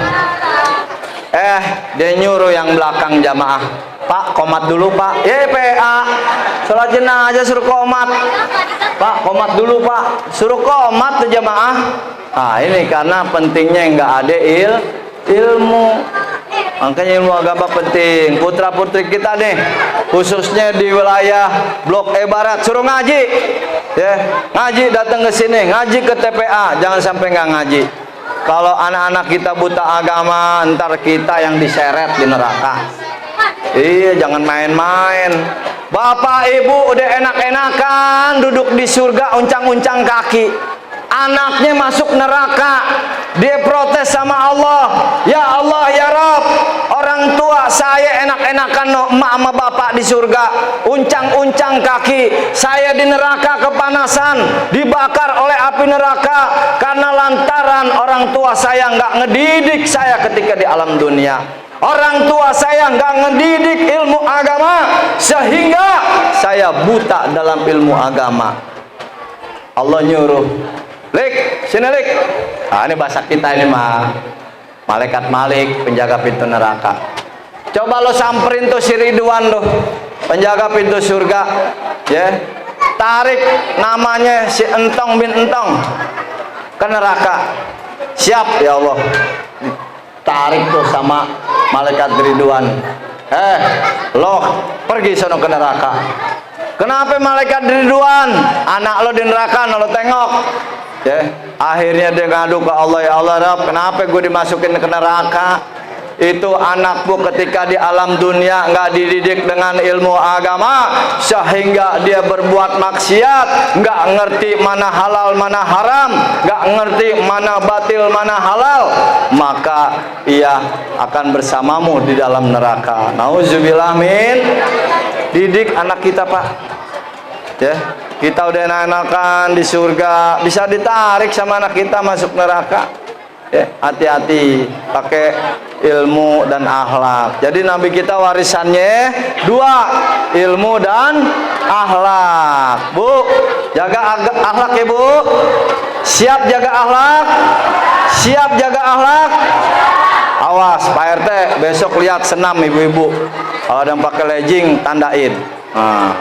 Dia nyuruh yang belakang jamaah, Pak, komat dulu Pak. PA, sholat jenazah suruh komat. Pak, komat dulu Pak. Suruh komat tuh jamaah. Nah ini karena pentingnya nggak ada ilmu. Makanya ilmu agama penting. Putra putri kita nih, khususnya di wilayah Blok E Barat, suruh ngaji. Ya, ngaji, datang ke sini, ngaji ke TPA, jangan sampai nggak ngaji. Kalau anak-anak kita buta agama, ntar kita yang diseret di neraka. Iya, jangan main-main. Bapak ibu udah enak-enakan duduk di surga uncang-uncang kaki, anaknya masuk neraka, dia protes sama Allah. Ya Allah ya Rabb, orang tua saya enak-enakan no, emak sama bapak di surga, uncang-uncang kaki, saya di neraka kepanasan, dibakar oleh api neraka karena lantaran orang tua saya nggak ngedidik saya ketika di alam dunia. Orang tua saya nggak ngedidik ilmu agama sehingga saya buta dalam ilmu agama. Allah nyuruh, Lik, sini Lik. Nah, ini bahasa kita ini mah. Malaikat Malik, penjaga pintu neraka. Coba lo samperin tuh si Ridwan tuh, penjaga pintu surga, ya. Tarik namanya si Entong bin Entong ke neraka. Siap ya Allah. Tarik tuh sama malaikat Ridwan. Lo pergi sono ke neraka. Kenapa malaikat Ridwan? Anak lo di neraka, lo tengok. Ya, akhirnya dia ngadu ke Allah, ya Allah Rabb, kenapa gue dimasukin ke neraka? Itu anakku ketika di alam dunia nggak dididik dengan ilmu agama sehingga dia berbuat maksiat, nggak ngerti mana halal mana haram, nggak ngerti mana batil mana halal, maka ia akan bersamamu di dalam neraka. Nauzubillah min. Didik anak kita pak, ya. Kita udah enak-enakan di surga, bisa ditarik sama anak kita masuk neraka. Ya, hati-hati, pakai ilmu dan akhlak. Jadi Nabi kita warisannya 2, ilmu dan akhlak. Bu, jaga akhlak ya Bu. Siap jaga akhlak? Siap jaga akhlak? Awas Pak RT, besok lihat senam ibu-ibu. Kalau ada yang pakai legging, tandain. Nah,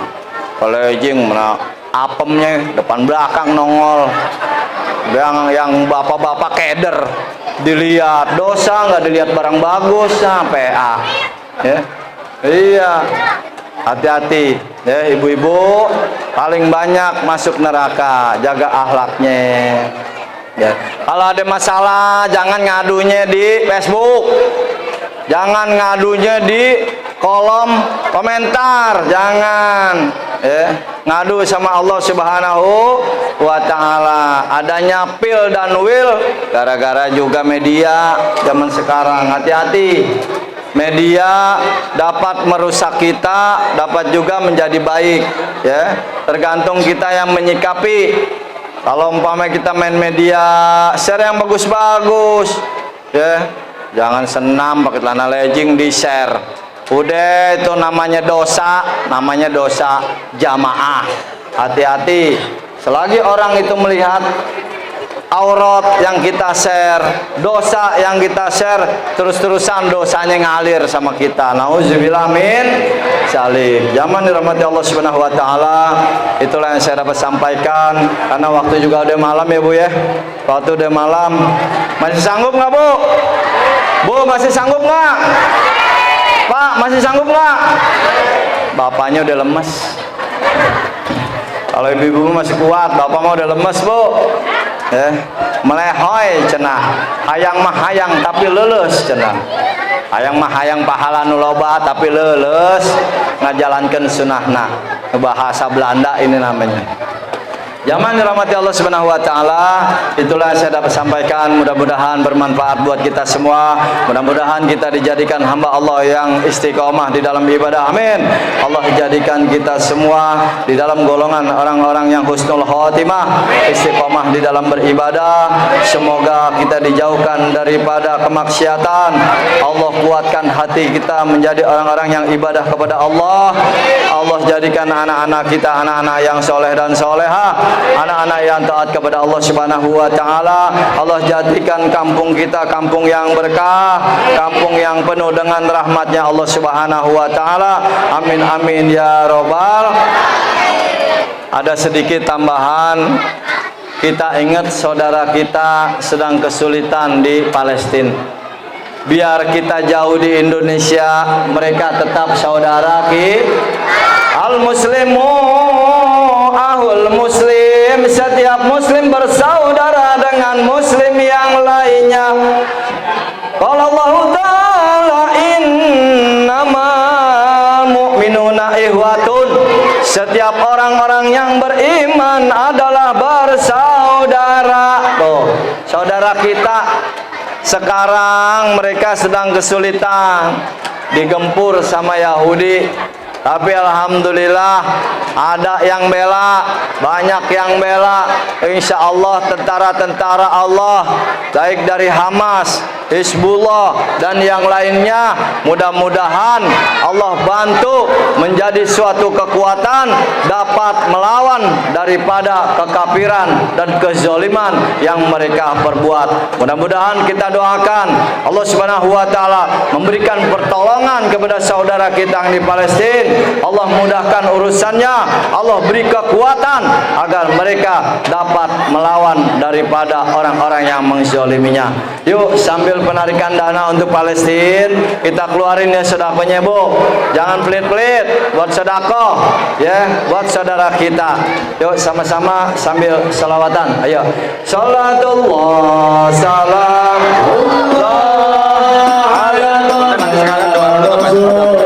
kalau legging mana apemnya depan belakang nongol. Yang bapak-bapak keder dilihat dosa, nggak dilihat barang bagus, PA. Ya, Iya, hati-hati ya ibu-ibu, paling banyak masuk neraka, jaga akhlaknya ya. Kalau ada masalah jangan ngadunya di Facebook, jangan ngadunya di kolom komentar, jangan ya. Ngadu sama Allah Subhanahu wa Ta'ala. Adanya pil dan wil gara-gara juga media zaman sekarang. Hati-hati, media dapat merusak kita, dapat juga menjadi baik ya, tergantung kita yang menyikapi. Kalau umpama kita main media, share yang bagus-bagus ya, jangan senam pakai celana legging di share. Udah itu namanya dosa jamaah. Hati-hati, selagi orang itu melihat aurat yang kita share, dosa yang kita share, terus-terusan dosanya ngalir sama kita. Nauzubillah min dzalik. Zaman dirahmati Allah Subhanahu wa Ta'ala. Itulah yang saya dapat sampaikan, karena waktu juga udah malam ya Bu ya. Waktu udah malam. Masih sanggup nggak Bu? Bu masih sanggup nggak? Pak masih sanggup nggak? Bapaknya udah lemes. Kalau ibu-ibu masih kuat, bapak mau udah lemes Bu. Melehoy cenah, hayang mah hayang tapi leles cenah. Hayang mah hayang pahala nu loba tapi leles ngajalankeun sunnahna. Bahasa Belanda ini namanya. Zaman dirahmati Allah Subhanahu wa Ta'ala. Itulah saya dapat sampaikan, mudah-mudahan bermanfaat buat kita semua. Mudah-mudahan kita dijadikan hamba Allah yang istiqomah di dalam ibadah. Amin. Allah jadikan kita semua di dalam golongan orang-orang yang husnul khotimah, istiqomah di dalam beribadah. Semoga kita dijauhkan daripada kemaksiatan. Allah kuatkan hati kita menjadi orang-orang yang ibadah kepada Allah. Allah jadikan anak-anak kita anak-anak yang soleh dan soleha, anak-anak yang taat kepada Allah Subhanahu wa Ta'ala. Allah jadikan kampung kita kampung yang berkah, kampung yang penuh dengan rahmatnya Allah Subhanahu wa Ta'ala. Amin amin ya robbal. Ada sedikit tambahan, kita ingat saudara kita sedang kesulitan di Palestina. Biar kita jauh di Indonesia, mereka tetap saudara kita. Al-muslimu ahul muslim, setiap muslim bersaudara dengan muslim yang lainnya. Qala Allah Ta'ala innamal mu'minuna ihwatun, setiap orang-orang yang beriman adalah bersaudara. Tuh, saudara kita sekarang mereka sedang kesulitan, digempur sama Yahudi. Tapi alhamdulillah ada yang bela, banyak yang bela. Insya Allah tentara-tentara Allah, baik dari Hamas, Hizbullah dan yang lainnya, mudah-mudahan Allah bantu menjadi suatu kekuatan dapat melawan daripada kekafiran dan kezaliman yang mereka perbuat. Mudah-mudahan kita doakan Allah Subhanahu wa Ta'ala memberikan pertolongan kepada saudara kita yang di Palestina. Allah mudahkan urusannya, Allah beri kekuatan agar mereka dapat melawan daripada orang-orang yang menzaliminya. Yuk sambil penarikan dana untuk Palestina, kita keluarin ya sedekahnya Bu. Jangan pelit-pelit buat sedekah ya, buat saudara kita. Yuk sama-sama sambil selawatan. Ayo. Salatullah salamullah ala Rasulillah.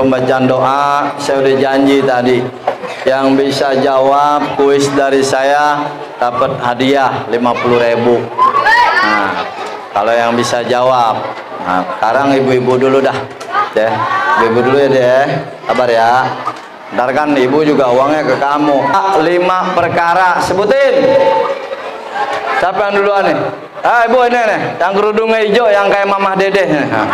pembacaan doa saya udah janji tadi, yang bisa jawab kuis dari saya dapat hadiah 50.000. Nah, kalau yang bisa jawab. Nah, sekarang ibu-ibu dulu dah, deh. Ibu dulu ya deh, sabar ya. Ntar kan ibu juga uangnya ke kamu. 5 perkara, sebutin. Siapa yang duluan nih? Ibu ini nih, yang kerudungnya hijau, yang kayak mamah Dede. Nah.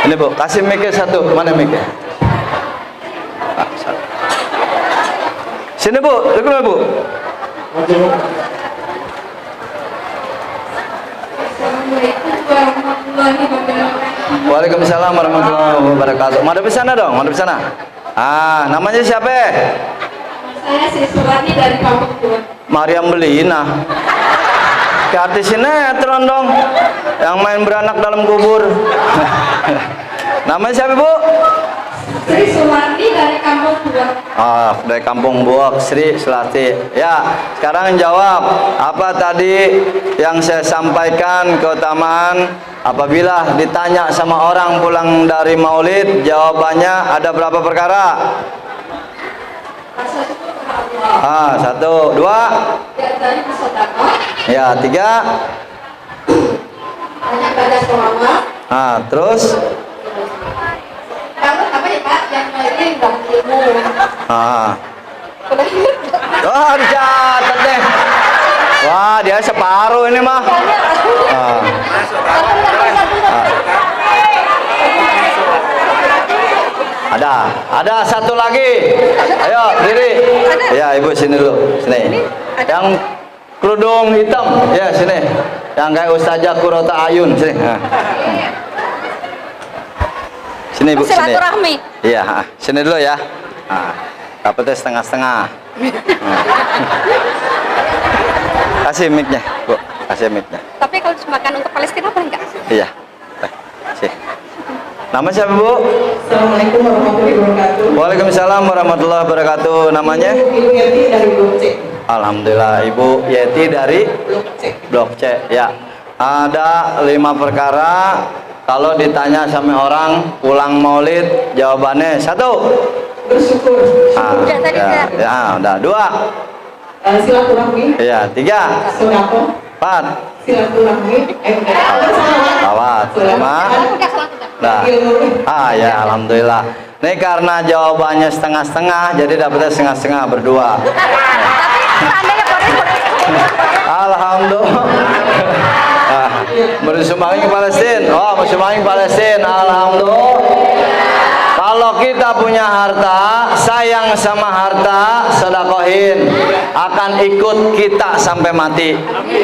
Ini Bu, kasih mic-nya satu. Mana mic-nya? Sini Bu, dengar Bu. Waalaikumsalam warahmatullahi wabarakatuh. Madep di sana dong, madep di sana. Namanya siapa? Saya Siswati dari Kampung Tua. Mariam Belina. Kayak artis sinetron dong, yang main beranak dalam kubur. Namanya siapa Bu? Sri Suwardi dari Kampung Tua. Dari Kampung Buak, Sri Selati. Ya, sekarang jawab apa tadi yang saya sampaikan keutamaan apabila ditanya sama orang pulang dari Maulid, jawabannya ada berapa perkara? Satu, dua. Dari bersedekah. Ya, tiga. Banyak baca sholawat. Terus. Kalau apa ya Pak? Yang lain dan ilmu. Dicatat deh. Wah, dia separuh ini mah. Ada satu lagi. Ayo diri. Ya ibu sini dulu, sini. Yang kerudung hitam, ya sini. Yang kayak Ustazah Kurota Ayun, sini. Sini ibu, sini. Silaturahmi. Iya, sini dulu ya. Dapetnya setengah-setengah. Kasih mic-nya, Bu. Kasih mic-nya. Tapi kalau makan untuk Palestina boleh nggak? Iya. Sih. Nama siapa Bu? Assalamualaikum warahmatullahi wabarakatuh. Waalaikumsalam warahmatullahi wabarakatuh. Namanya? Ibu Yeti dari Blok C. Alhamdulillah, Ibu Yeti dari Blok C. Ya. Ada 5 perkara. Kalau ditanya sama orang pulang Maulid, jawabannya 1. Bersyukur. Udah 2. Silaturahmi. Iya, 3. Sedekah. 4. Silaturahmi. Salawat. 5. Nah, ya alhamdulillah. Ini karena jawabannya setengah-setengah, jadi dapatnya setengah-setengah berdua. Alhamdulillah. Bersumbangi ke Palestina. Bersumbangi Palestina. Alhamdulillah. Kalau kita punya harta, sayang sama harta, sedekahin, akan ikut kita sampai mati.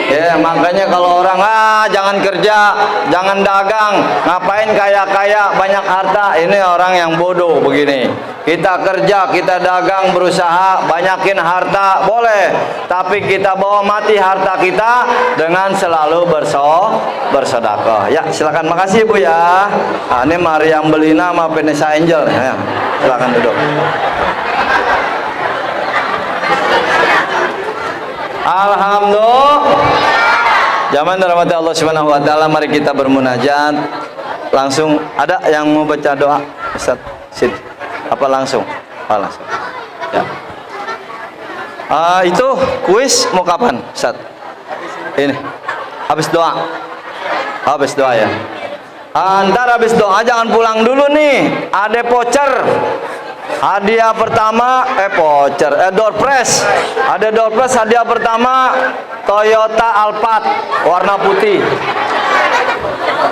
Ya, makanya kalau orang jangan kerja, jangan dagang, ngapain kaya-kaya banyak harta, ini orang yang bodoh begini. Kita kerja, kita dagang, berusaha, banyakin harta boleh, tapi kita bawa mati harta kita dengan selalu bersedekah. Ya, silakan, makasih Bu ya. Ini Mariam Belina sama Vanessa Angel. Ya, silakan duduk. Alhamdulillah. Zaman rahmat Allah Subhanahu wa taala, mari kita bermunajat. Langsung ada yang mau baca doa? Ustaz, sini. Apa langsung? Langsung. Ya. Itu kuis mau kapan, Ustaz? Ini. Habis doa. Habis doa ya. Ntar habis doa jangan pulang dulu nih. Ada voucher. Hadiah pertama door prize. Ada door prize hadiah pertama Toyota Alphard warna putih.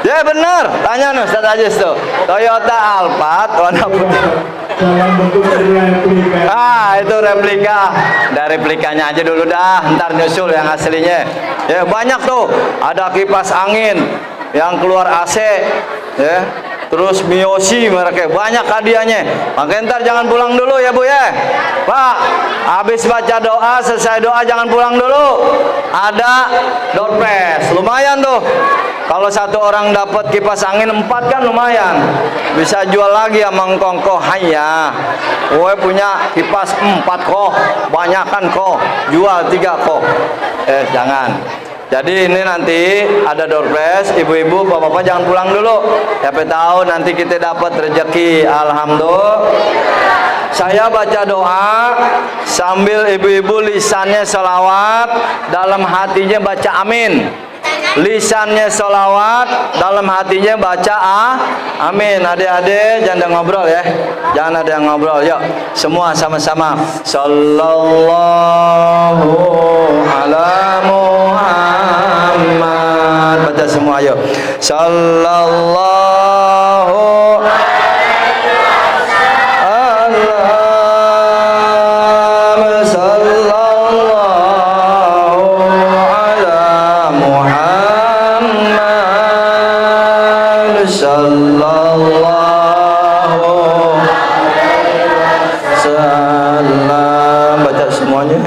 Ya benar, tanya nih Ustaz Ajis tuh. Toyota Alphard warna putih. Itu replika. Dari replikanya aja dulu dah, ntar nyusul yang aslinya. Ya banyak tuh. Ada kipas angin yang keluar AC, ya. Terus Miyoshi mereka banyak hadiahnya. Makanya ntar jangan pulang dulu ya Bu ya. Pak, habis baca doa, selesai doa jangan pulang dulu. Ada door prize, lumayan tuh. Kalau satu orang dapat kipas angin 4 kan lumayan. Bisa jual lagi sama engkong hanya. Gue punya kipas 4 kok, banyakan kok. Jual 3 kok. Jangan. Jadi ini nanti ada door prize, ibu-ibu, bapak-bapak jangan pulang dulu. Siapa tahu nanti kita dapat rezeki. Alhamdulillah. Saya baca doa sambil ibu-ibu lisannya selawat, dalam hatinya baca amin. Lisannya selawat, dalam hatinya baca amin. Adik-adik jangan ada ngobrol ya, jangan ada yang ngobrol. Yuk semua sama-sama. Sallallahu ala Muhammad. Baca semua yuk. Sallallahu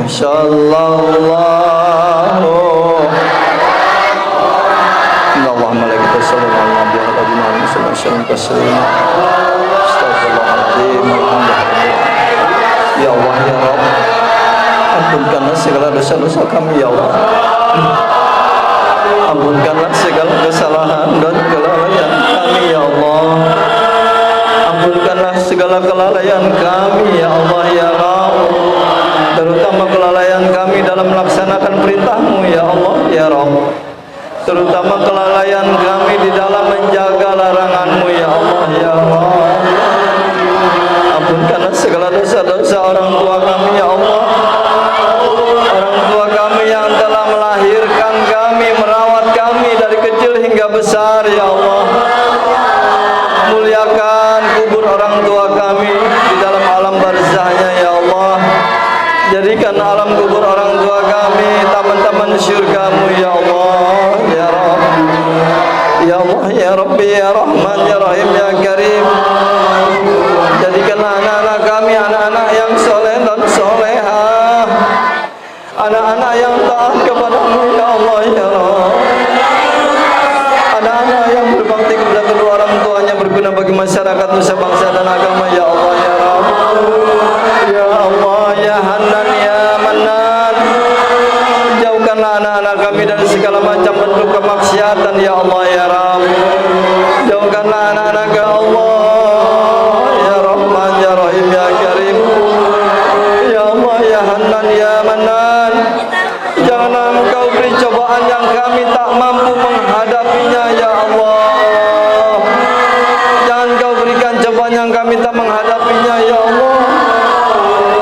Sallallahu Inna Allah malaikatu sallallahu alaihi wa sallam Astagfirullahaladzim. Ya Allah ya Rabb, ampunkanlah segala dosa-dosa kami ya Allah. Ampunkanlah segala kesalahan dan kelalaian kami ya Allah. Ampunkanlah segala kelalaian kami ya Allah ya Rabb, terutama kelalaian kami dalam melaksanakan perintah-Mu ya Allah ya Rabb, terutama kelalaian kami di dalam menjaga larangan-Mu ya Allah ya Rabb. Ampunkanlah segala dosa-dosa orang tua kami ya Allah, orang tua kami yang telah melahirkan kami, merawat kami dari kecil hingga besar ya Allah. Muliakan kubur orang tua kami di dalam alam barzahnya ya Allah. Jadikan alam kubur orang tua kami taman-taman syurga-Mu ya Allah ya Rabb. Ya Allah ya Rabbi ya Rahman ya Rahim ya Karim. Jadikanlah anak-anak kami anak-anak yang soleh dan solehah, anak-anak yang taat kepada-Mu ya Allah ya Rabb, anak-anak yang berbakti kepada kedua orang tuanya, berguna bagi masyarakat, nusa, bangsa dan agama ya Allah ya Rabb. Ya Allah ya Hanan ya Manan, jauhkanlah anak-anak kami dari segala macam bentuk kemaksiatan ya Allah ya Rabb. Jauhkanlah anak-anak ya Allah ya Rahman ya Rahim ya Karim. Ya Allah ya Hanan ya Manan, janganlah Engkau beri cobaan yang kami tak mampu menghadapinya ya Allah. Jangan Engkau berikan cobaan yang kami tak menghadapinya ya Allah.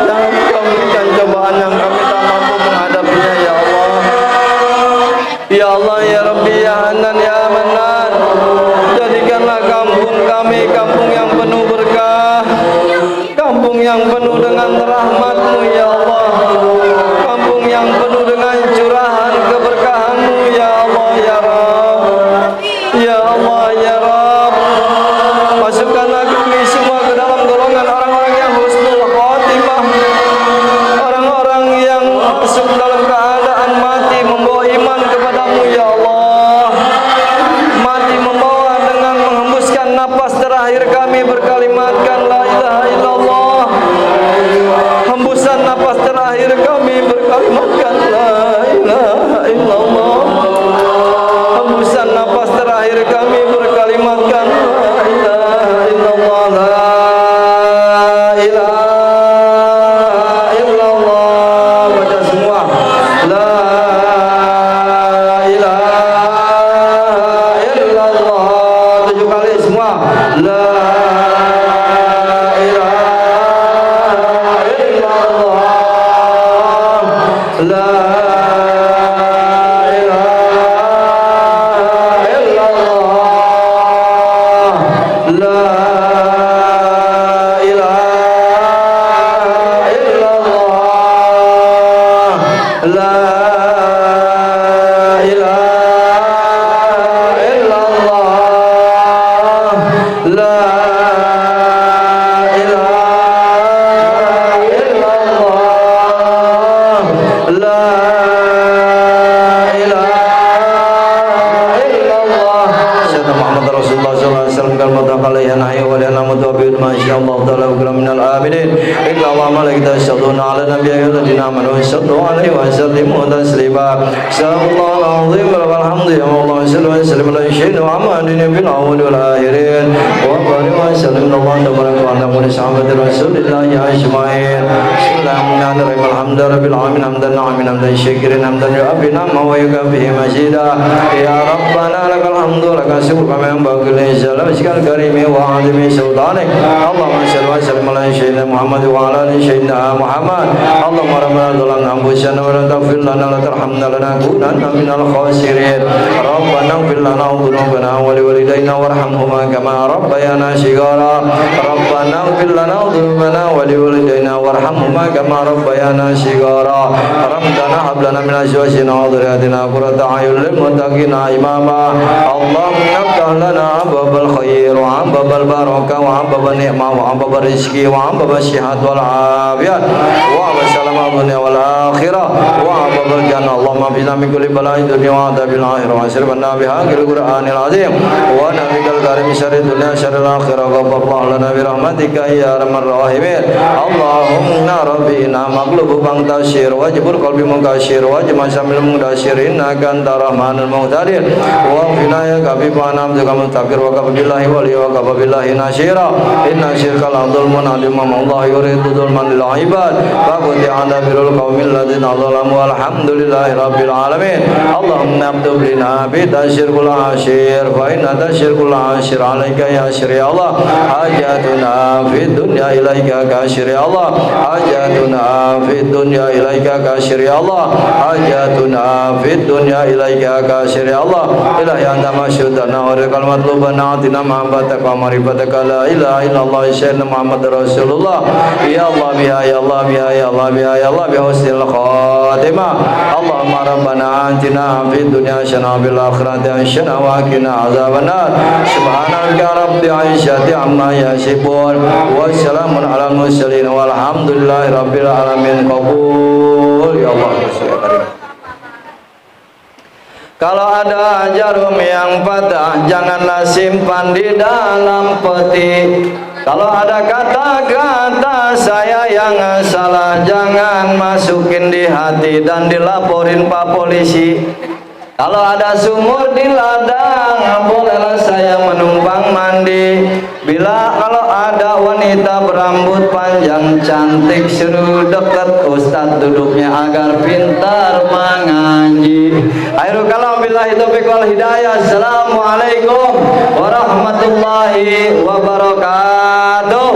Jangan Engkau berikan cobaan yang kami tak mampu menghadapinya ya Allah. Ya Allah ya Rabbi ya Hanan ya Manan, jadikanlah kampung kami kampung yang penuh berkah, kampung yang penuh dengan rahmat-Mu ya Allah, kampung yang penuh dengan curahan keberkahan-Mu ya Allah ya Rabb. Ya Allah ya Rabb, masukkanlah kami semua ke dalam golongan orang-orang yang husnul khotimah, orang-orang yang masuk dalam keadaan mati membawa iman kepada-Mu ya Allah, mati membawa dengan menghembuskan napas terakhir kami berkalimatkan la ilaha illallah. Hembusan napas terakhir kami berkalimatkan la ilaha illallah. Hembusan napas terakhir kami berkalimatkan la ilaha illallah. La ilaha illallah. Baca semua. La ilaha illallah. 7 kali semua. La ilaha illallah. La ilaha illallah. La ilaha illallah. La ilaha illallah. La salam kalmata alaihi nahyi wa lana mutawabbil ma sya Allah taala wa minal aminin inna wa malaikatahu yusalluna ala nabiyyi alladhina amanu sallu alaihi wa sallimu taslima sallallahu alaihi walhamdu ya Allah sallallahu alaihi wasallam ala sayyidina Muhammadin bil awwal wal akhirin wa barik wa sallim alaihi wa ala sahabati rasulillah ajmain bismillahirrahmanirrahim alhamdulillahirabbil alamin hamdan na'amin hamdan syakirin hamdan yu'abbina wa yukafihi mazida ya rabbana lakal hamdu lakal syukru kama yanbaghi li jalali wajhikal karimi wa 'azimi sultanik Allahumma shalli wa sallim ala sayyidina Muhammad wa ala ali sayyidina Muhammad Allahumma rabbana dhalamna anfusana wa la taghfir lana wa la tarhamna lanakunanna minal khasirin rabbana ighfir lana dhunubana wa liwalidayna warhamhuma kama rabbayana shighara rabbana ighfir lana dhunubana wa liwalidayna warhamhuma kama rabbayana shighara rabbana hab lana min azwajina wa dhurriyyatina qurrata a'yun lil muttaqina imama Allahumma iftah lana abwabal khair wa abwabal barakah wa abwabal ni'mah wa abwabal rizqi wa abwabal sihat wal afiyat wa abwabal salamah dunya wal akhirah wa abwabal jannah Allahumma bina min kulli bala'i dunya wa adabil akhirah wa sirbanna bihaqil qur'anil azim wa nabikal karim syarri dunya syarril akhirah ghafarallahu lana bi rahmatika ya arhamar rahimin Allahumma rabbina maqlubu bang tasyir wajibur qalbi mungkashir wajma samil mudashir innaka anta rahmanul muhtadir wa fina ya kafifa namzuka mutakir wa kabillahi wali wa kabillahi nasyira inna syirkal abdul munadim Allah yuridu dhulman lil ibad faqudi ala birul qaumil ladzina zalamu walhamdulillahi rabbil alamin Allahumma abdu lina bi tasyir kul asyir fa inna tasyir kul asyir alaika ya syir ya Allah hajatuna fid dunya ilaika ka syir ya Allah hajatuna fid dunya ilaika ka syir ya Allah hajatuna fid dunya ilaika ka syir ya Allah ilahi anta masyudana wa rikal matlubana atina mahabbataka wa marifataka la ilaha illallah sayyidina Muhammad Rasulullah ya Allah biha ya Allah biha ya Allah biha ya Allah biha husnil khatimah Allahumma rabbana atina fid dunya hasanah wa fil akhirati hasanah wa qina azabannar subhanaka rabbil izzati amma yasifun wa salamun alal mursalin walhamdulillahi rabbil alamin qabul ya Allah kalau ada jarum yang patah janganlah simpan di dalam peti. Kalau ada kata-kata saya yang salah jangan masukin di hati dan dilaporin Pak Polisi. Kalau ada sumur di ladang bolehlah saya menumpang mandi. Kalau ada wanita berambut panjang cantik suruh dekat Ustadz duduknya agar pintar mengaji. Akhirul kalam billahi taufiq wal hidayah. Assalamualaikum warahmatullahi wabarakatuh.